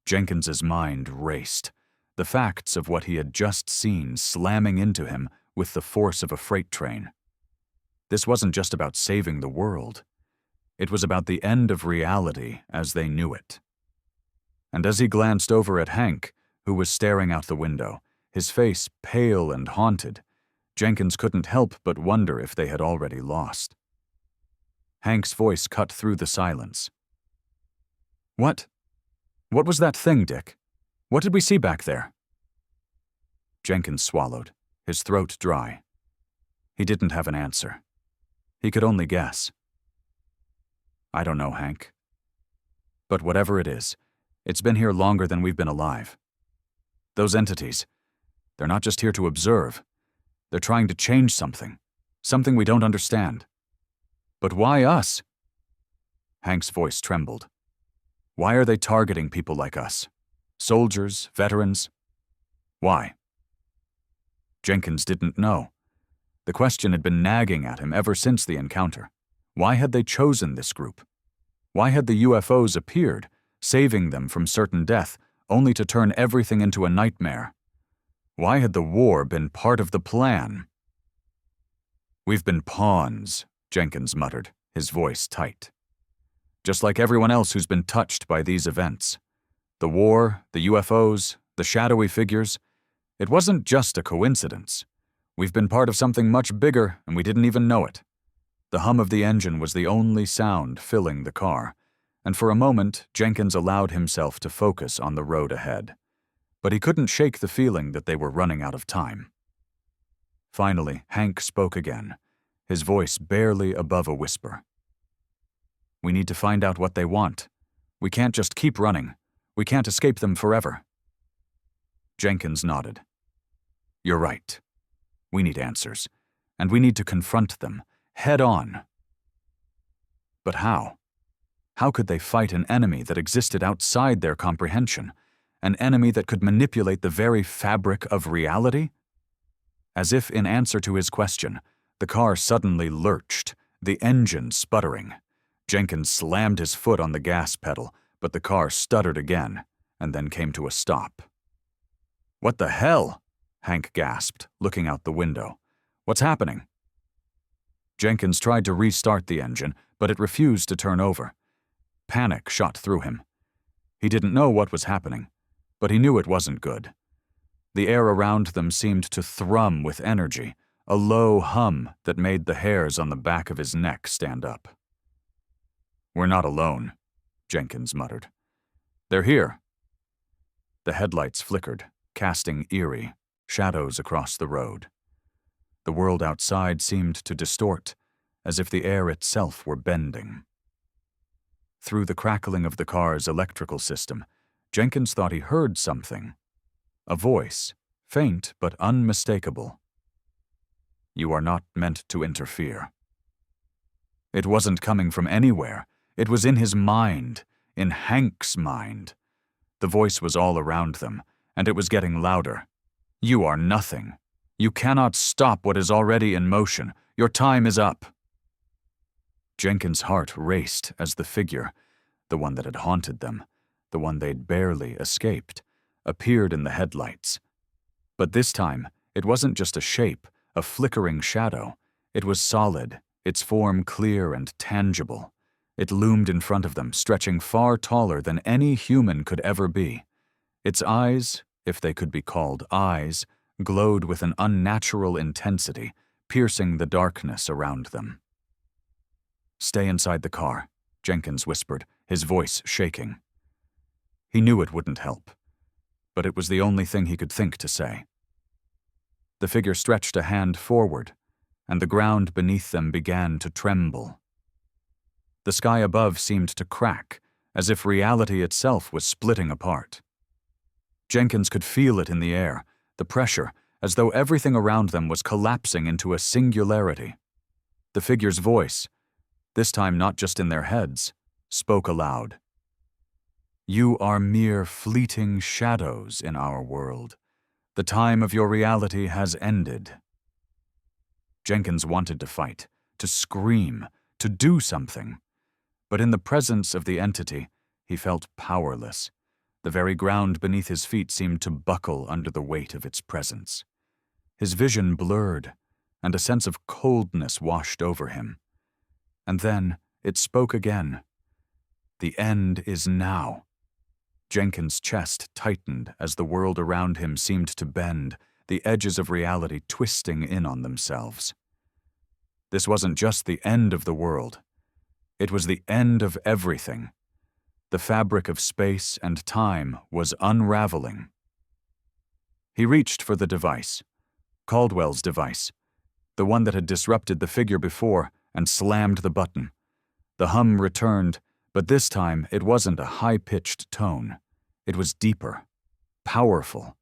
Jenkins's mind raced, the facts of what he had just seen slamming into him with the force of a freight train. This wasn't just about saving the world. It was about the end of reality as they knew it. And as he glanced over at Hank, who was staring out the window, his face pale and haunted, Jenkins couldn't help but wonder if they had already lost. Hank's voice cut through the silence. What was that thing, Dick? What did we see back there?" Jenkins swallowed, his throat dry. He didn't have an answer. He could only guess. "I don't know, Hank. But whatever it is, it's been here longer than we've been alive. Those entities, they're not just here to observe. They're trying to change something we don't understand. But why us?" Hank's voice trembled. "Why are they targeting people like us? Soldiers, veterans? Why?" Jenkins didn't know. The question had been nagging at him ever since the encounter. Why had they chosen this group? Why had the UFOs appeared, saving them from certain death, only to turn everything into a nightmare. Why had the war been part of the plan? "We've been pawns," Jenkins muttered, his voice tight. "Just like everyone else who's been touched by these events. The war, the UFOs, the shadowy figures. It wasn't just a coincidence. We've been part of something much bigger, and we didn't even know it." The hum of the engine was the only sound filling the car, and for a moment Jenkins allowed himself to focus on the road ahead. But he couldn't shake the feeling that they were running out of time. Finally, Hank spoke again, his voice barely above a whisper. "We need to find out what they want. We can't just keep running. We can't escape them forever." Jenkins nodded. "You're right. We need answers, and we need to confront them, head on." But how? How could they fight an enemy that existed outside their comprehension? An enemy that could manipulate the very fabric of reality? As if in answer to his question, the car suddenly lurched, the engine sputtering. Jenkins slammed his foot on the gas pedal, but the car stuttered again, and then came to a stop. "What the hell?" Hank gasped, looking out the window. "What's happening?" Jenkins tried to restart the engine, but it refused to turn over. Panic shot through him. He didn't know what was happening, but he knew it wasn't good. The air around them seemed to thrum with energy, a low hum that made the hairs on the back of his neck stand up. "We're not alone," Jenkins muttered. "They're here." The headlights flickered, casting eerie shadows across the road. The world outside seemed to distort, as if the air itself were bending. Through the crackling of the car's electrical system, Jenkins thought he heard something. A voice, faint but unmistakable. "You are not meant to interfere." It wasn't coming from anywhere. It was in his mind, in Hank's mind. The voice was all around them, and it was getting louder. "You are nothing. You cannot stop what is already in motion. Your time is up." Jenkins' heart raced as the figure, the one that had haunted them, the one they'd barely escaped, appeared in the headlights. But this time, it wasn't just a shape, a flickering shadow. It was solid, its form clear and tangible. It loomed in front of them, stretching far taller than any human could ever be. Its eyes, if they could be called eyes, glowed with an unnatural intensity, piercing the darkness around them. "Stay inside the car," Jenkins whispered, his voice shaking. He knew it wouldn't help, but it was the only thing he could think to say. The figure stretched a hand forward, and the ground beneath them began to tremble. The sky above seemed to crack, as if reality itself was splitting apart. Jenkins could feel it in the air, the pressure, as though everything around them was collapsing into a singularity. The figure's voice, this time not just in their heads, spoke aloud. "You are mere fleeting shadows in our world. The time of your reality has ended." Jenkins wanted to fight, to scream, to do something. But in the presence of the entity, he felt powerless. The very ground beneath his feet seemed to buckle under the weight of its presence. His vision blurred, and a sense of coldness washed over him. And then it spoke again. "The end is now." Jenkins' chest tightened as the world around him seemed to bend, the edges of reality twisting in on themselves. This wasn't just the end of the world. It was the end of everything. The fabric of space and time was unraveling. He reached for the device, Caldwell's device, the one that had disrupted the figure before, and slammed the button. The hum returned, but this time it wasn't a high-pitched tone. It was deeper, powerful.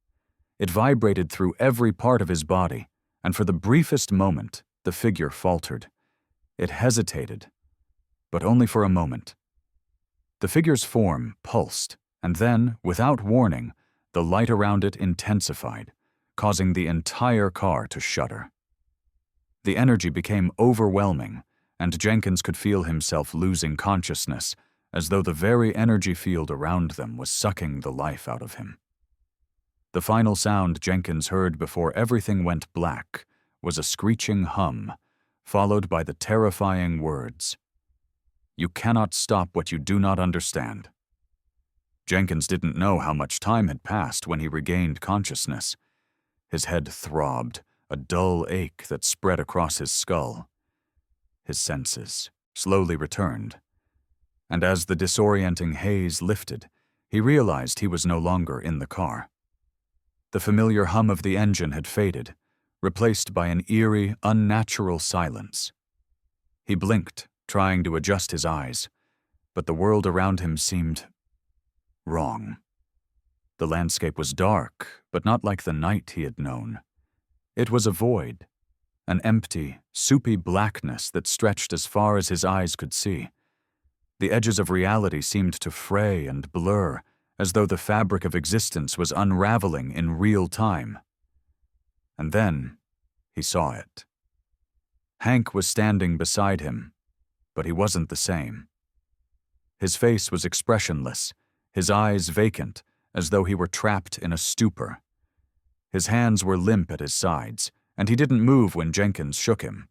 It vibrated through every part of his body, and for the briefest moment, the figure faltered. It hesitated, but only for a moment. The figure's form pulsed, and then, without warning, the light around it intensified, causing the entire car to shudder. The energy became overwhelming, and Jenkins could feel himself losing consciousness, as though the very energy field around them was sucking the life out of him. The final sound Jenkins heard before everything went black was a screeching hum, followed by the terrifying words, "You cannot stop what you do not understand." Jenkins didn't know how much time had passed when he regained consciousness. His head throbbed, a dull ache that spread across his skull. His senses slowly returned, and as the disorienting haze lifted, he realized he was no longer in the car. The familiar hum of the engine had faded, replaced by an eerie, unnatural silence. He blinked, trying to adjust his eyes, but the world around him seemed wrong. The landscape was dark, but not like the night he had known. It was a void, an empty, soupy blackness that stretched as far as his eyes could see. The edges of reality seemed to fray and blur, as though the fabric of existence was unraveling in real time. And then he saw it. Hank was standing beside him, but he wasn't the same. His face was expressionless, his eyes vacant, as though he were trapped in a stupor. His hands were limp at his sides, and he didn't move when Jenkins shook him.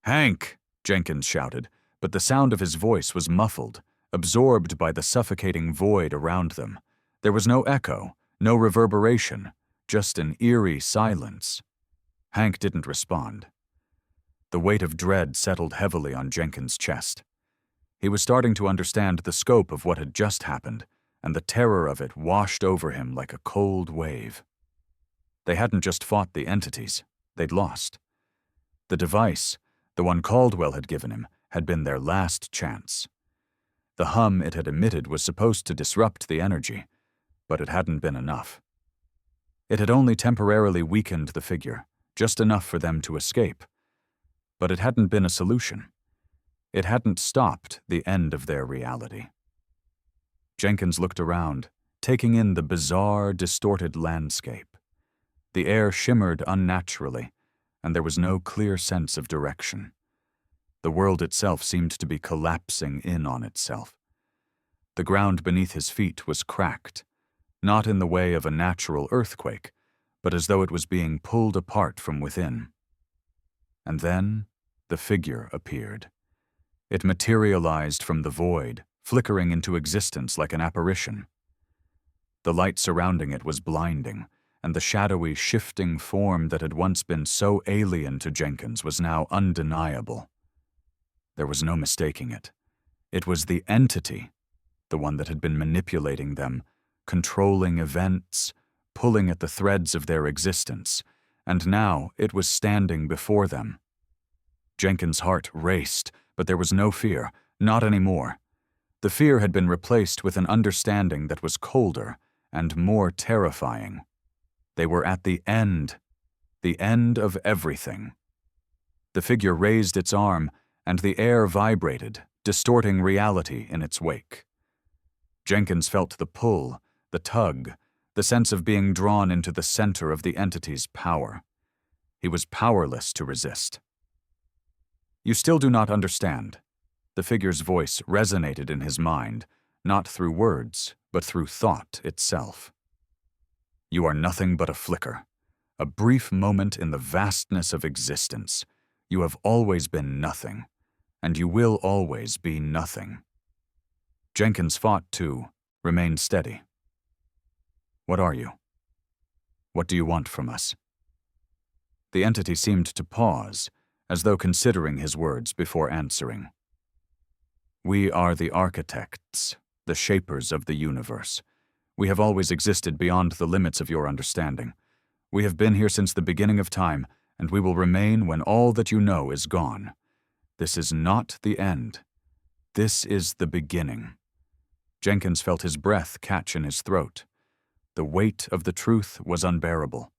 "Hank!" Jenkins shouted, but the sound of his voice was muffled, absorbed by the suffocating void around them. There was no echo, no reverberation, just an eerie silence. Hank didn't respond. The weight of dread settled heavily on Jenkins' chest. He was starting to understand the scope of what had just happened, and the terror of it washed over him like a cold wave. They hadn't just fought the entities, they'd lost. The device, the one Caldwell had given him, had been their last chance. The hum it had emitted was supposed to disrupt the energy, but it hadn't been enough. It had only temporarily weakened the figure, just enough for them to escape. But it hadn't been a solution. It hadn't stopped the end of their reality. Jenkins looked around, taking in the bizarre, distorted landscape. The air shimmered unnaturally, and there was no clear sense of direction. The world itself seemed to be collapsing in on itself. The ground beneath his feet was cracked, not in the way of a natural earthquake, but as though it was being pulled apart from within. And then the figure appeared. It materialized from the void, flickering into existence like an apparition. The light surrounding it was blinding, and the shadowy, shifting form that had once been so alien to Jenkins was now undeniable. There was no mistaking it. It was the entity, the one that had been manipulating them, controlling events, pulling at the threads of their existence, and now it was standing before them. Jenkins' heart raced, but there was no fear, not anymore. The fear had been replaced with an understanding that was colder and more terrifying. They were at the end of everything. The figure raised its arm, and the air vibrated, distorting reality in its wake. Jenkins felt the pull, the tug, the sense of being drawn into the center of the entity's power. He was powerless to resist. "You still do not understand." The figure's voice resonated in his mind, not through words, but through thought itself. "You are nothing but a flicker, a brief moment in the vastness of existence. You have always been nothing, and you will always be nothing." Jenkins fought to remain steady. "What are you? What do you want from us?" The entity seemed to pause, as though considering his words before answering. "We are the architects, the shapers of the universe. We have always existed beyond the limits of your understanding. We have been here since the beginning of time, and we will remain when all that you know is gone. This is not the end. This is the beginning." Jenkins felt his breath catch in his throat. The weight of the truth was unbearable.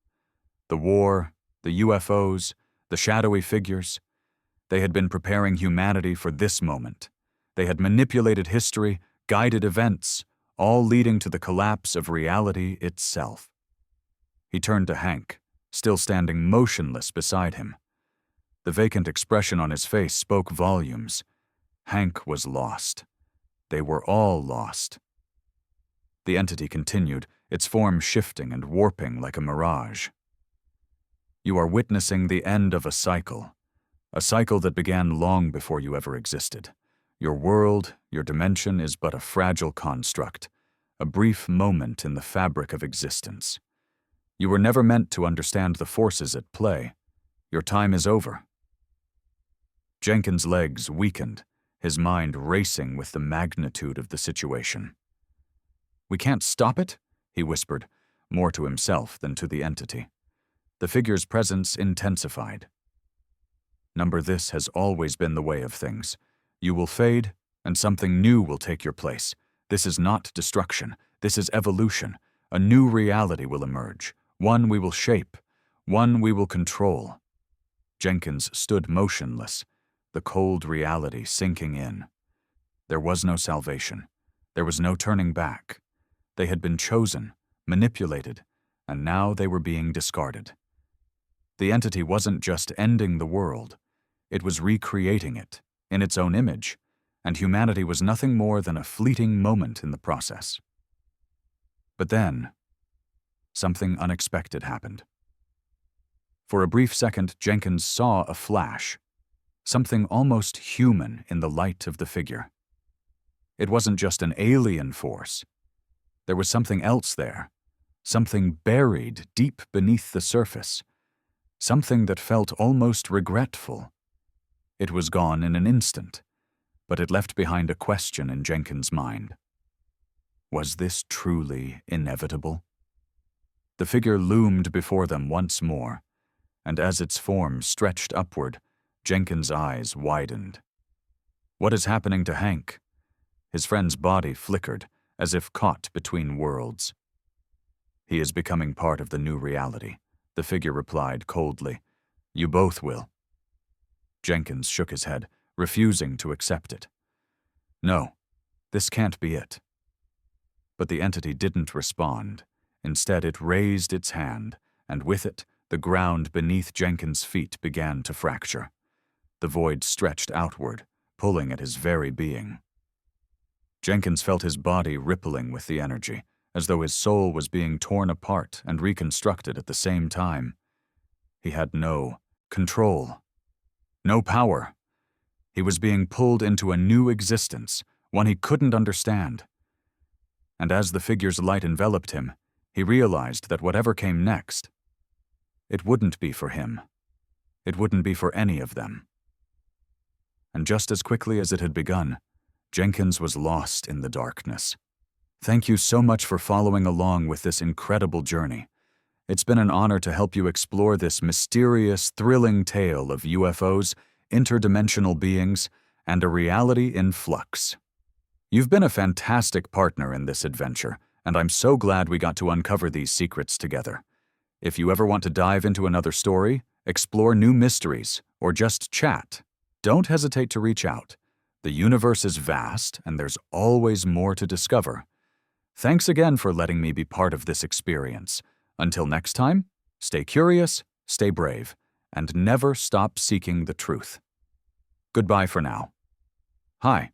The war, the UFOs, the shadowy figures, they had been preparing humanity for this moment. They had manipulated history, guided events, all leading to the collapse of reality itself. He turned to Hank, still standing motionless beside him. The vacant expression on his face spoke volumes. Hank was lost. They were all lost. The entity continued, its form shifting and warping like a mirage. You are witnessing the end of a cycle that began long before you ever existed. Your world, your dimension is but a fragile construct, a brief moment in the fabric of existence. You were never meant to understand the forces at play. Your time is over. Jenkins' legs weakened, his mind racing with the magnitude of the situation. "We can't stop it?" he whispered, more to himself than to the entity. The figure's presence intensified. "Number, this has always been the way of things. You will fade, and something new will take your place. This is not destruction. This is evolution. A new reality will emerge, one we will shape, one we will control." Jenkins stood motionless, the cold reality sinking in. There was no salvation. There was no turning back. They had been chosen, manipulated, and now they were being discarded. The entity wasn't just ending the world. It was recreating it, in its own image, and humanity was nothing more than a fleeting moment in the process. But then, something unexpected happened. For a brief second, Jenkins saw a flash, something almost human in the light of the figure. It wasn't just an alien force. There was something else there, something buried deep beneath the surface, something that felt almost regretful. It was gone in an instant, but it left behind a question in Jenkins' mind. Was this truly inevitable? The figure loomed before them once more, and as its form stretched upward, Jenkins' eyes widened. What is happening to Hank? His friend's body flickered, as if caught between worlds. "He is becoming part of the new reality," the figure replied coldly. "You both will." Jenkins shook his head, refusing to accept it. "No, this can't be it." But the entity didn't respond. Instead, it raised its hand, and with it, the ground beneath Jenkins' feet began to fracture. The void stretched outward, pulling at his very being. Jenkins felt his body rippling with the energy, as though his soul was being torn apart and reconstructed at the same time. He had no control, no power. He was being pulled into a new existence, one he couldn't understand. And as the figure's light enveloped him, he realized that whatever came next, it wouldn't be for him. It wouldn't be for any of them. And just as quickly as it had begun, Jenkins was lost in the darkness. Thank you so much for following along with this incredible journey. It's been an honor to help you explore this mysterious, thrilling tale of UFOs, interdimensional beings, and a reality in flux. You've been a fantastic partner in this adventure, and I'm so glad we got to uncover these secrets together. If you ever want to dive into another story, explore new mysteries, or just chat, don't hesitate to reach out. The universe is vast, and there's always more to discover. Thanks again for letting me be part of this experience. Until next time, stay curious, stay brave, and never stop seeking the truth. Goodbye for now. Hi,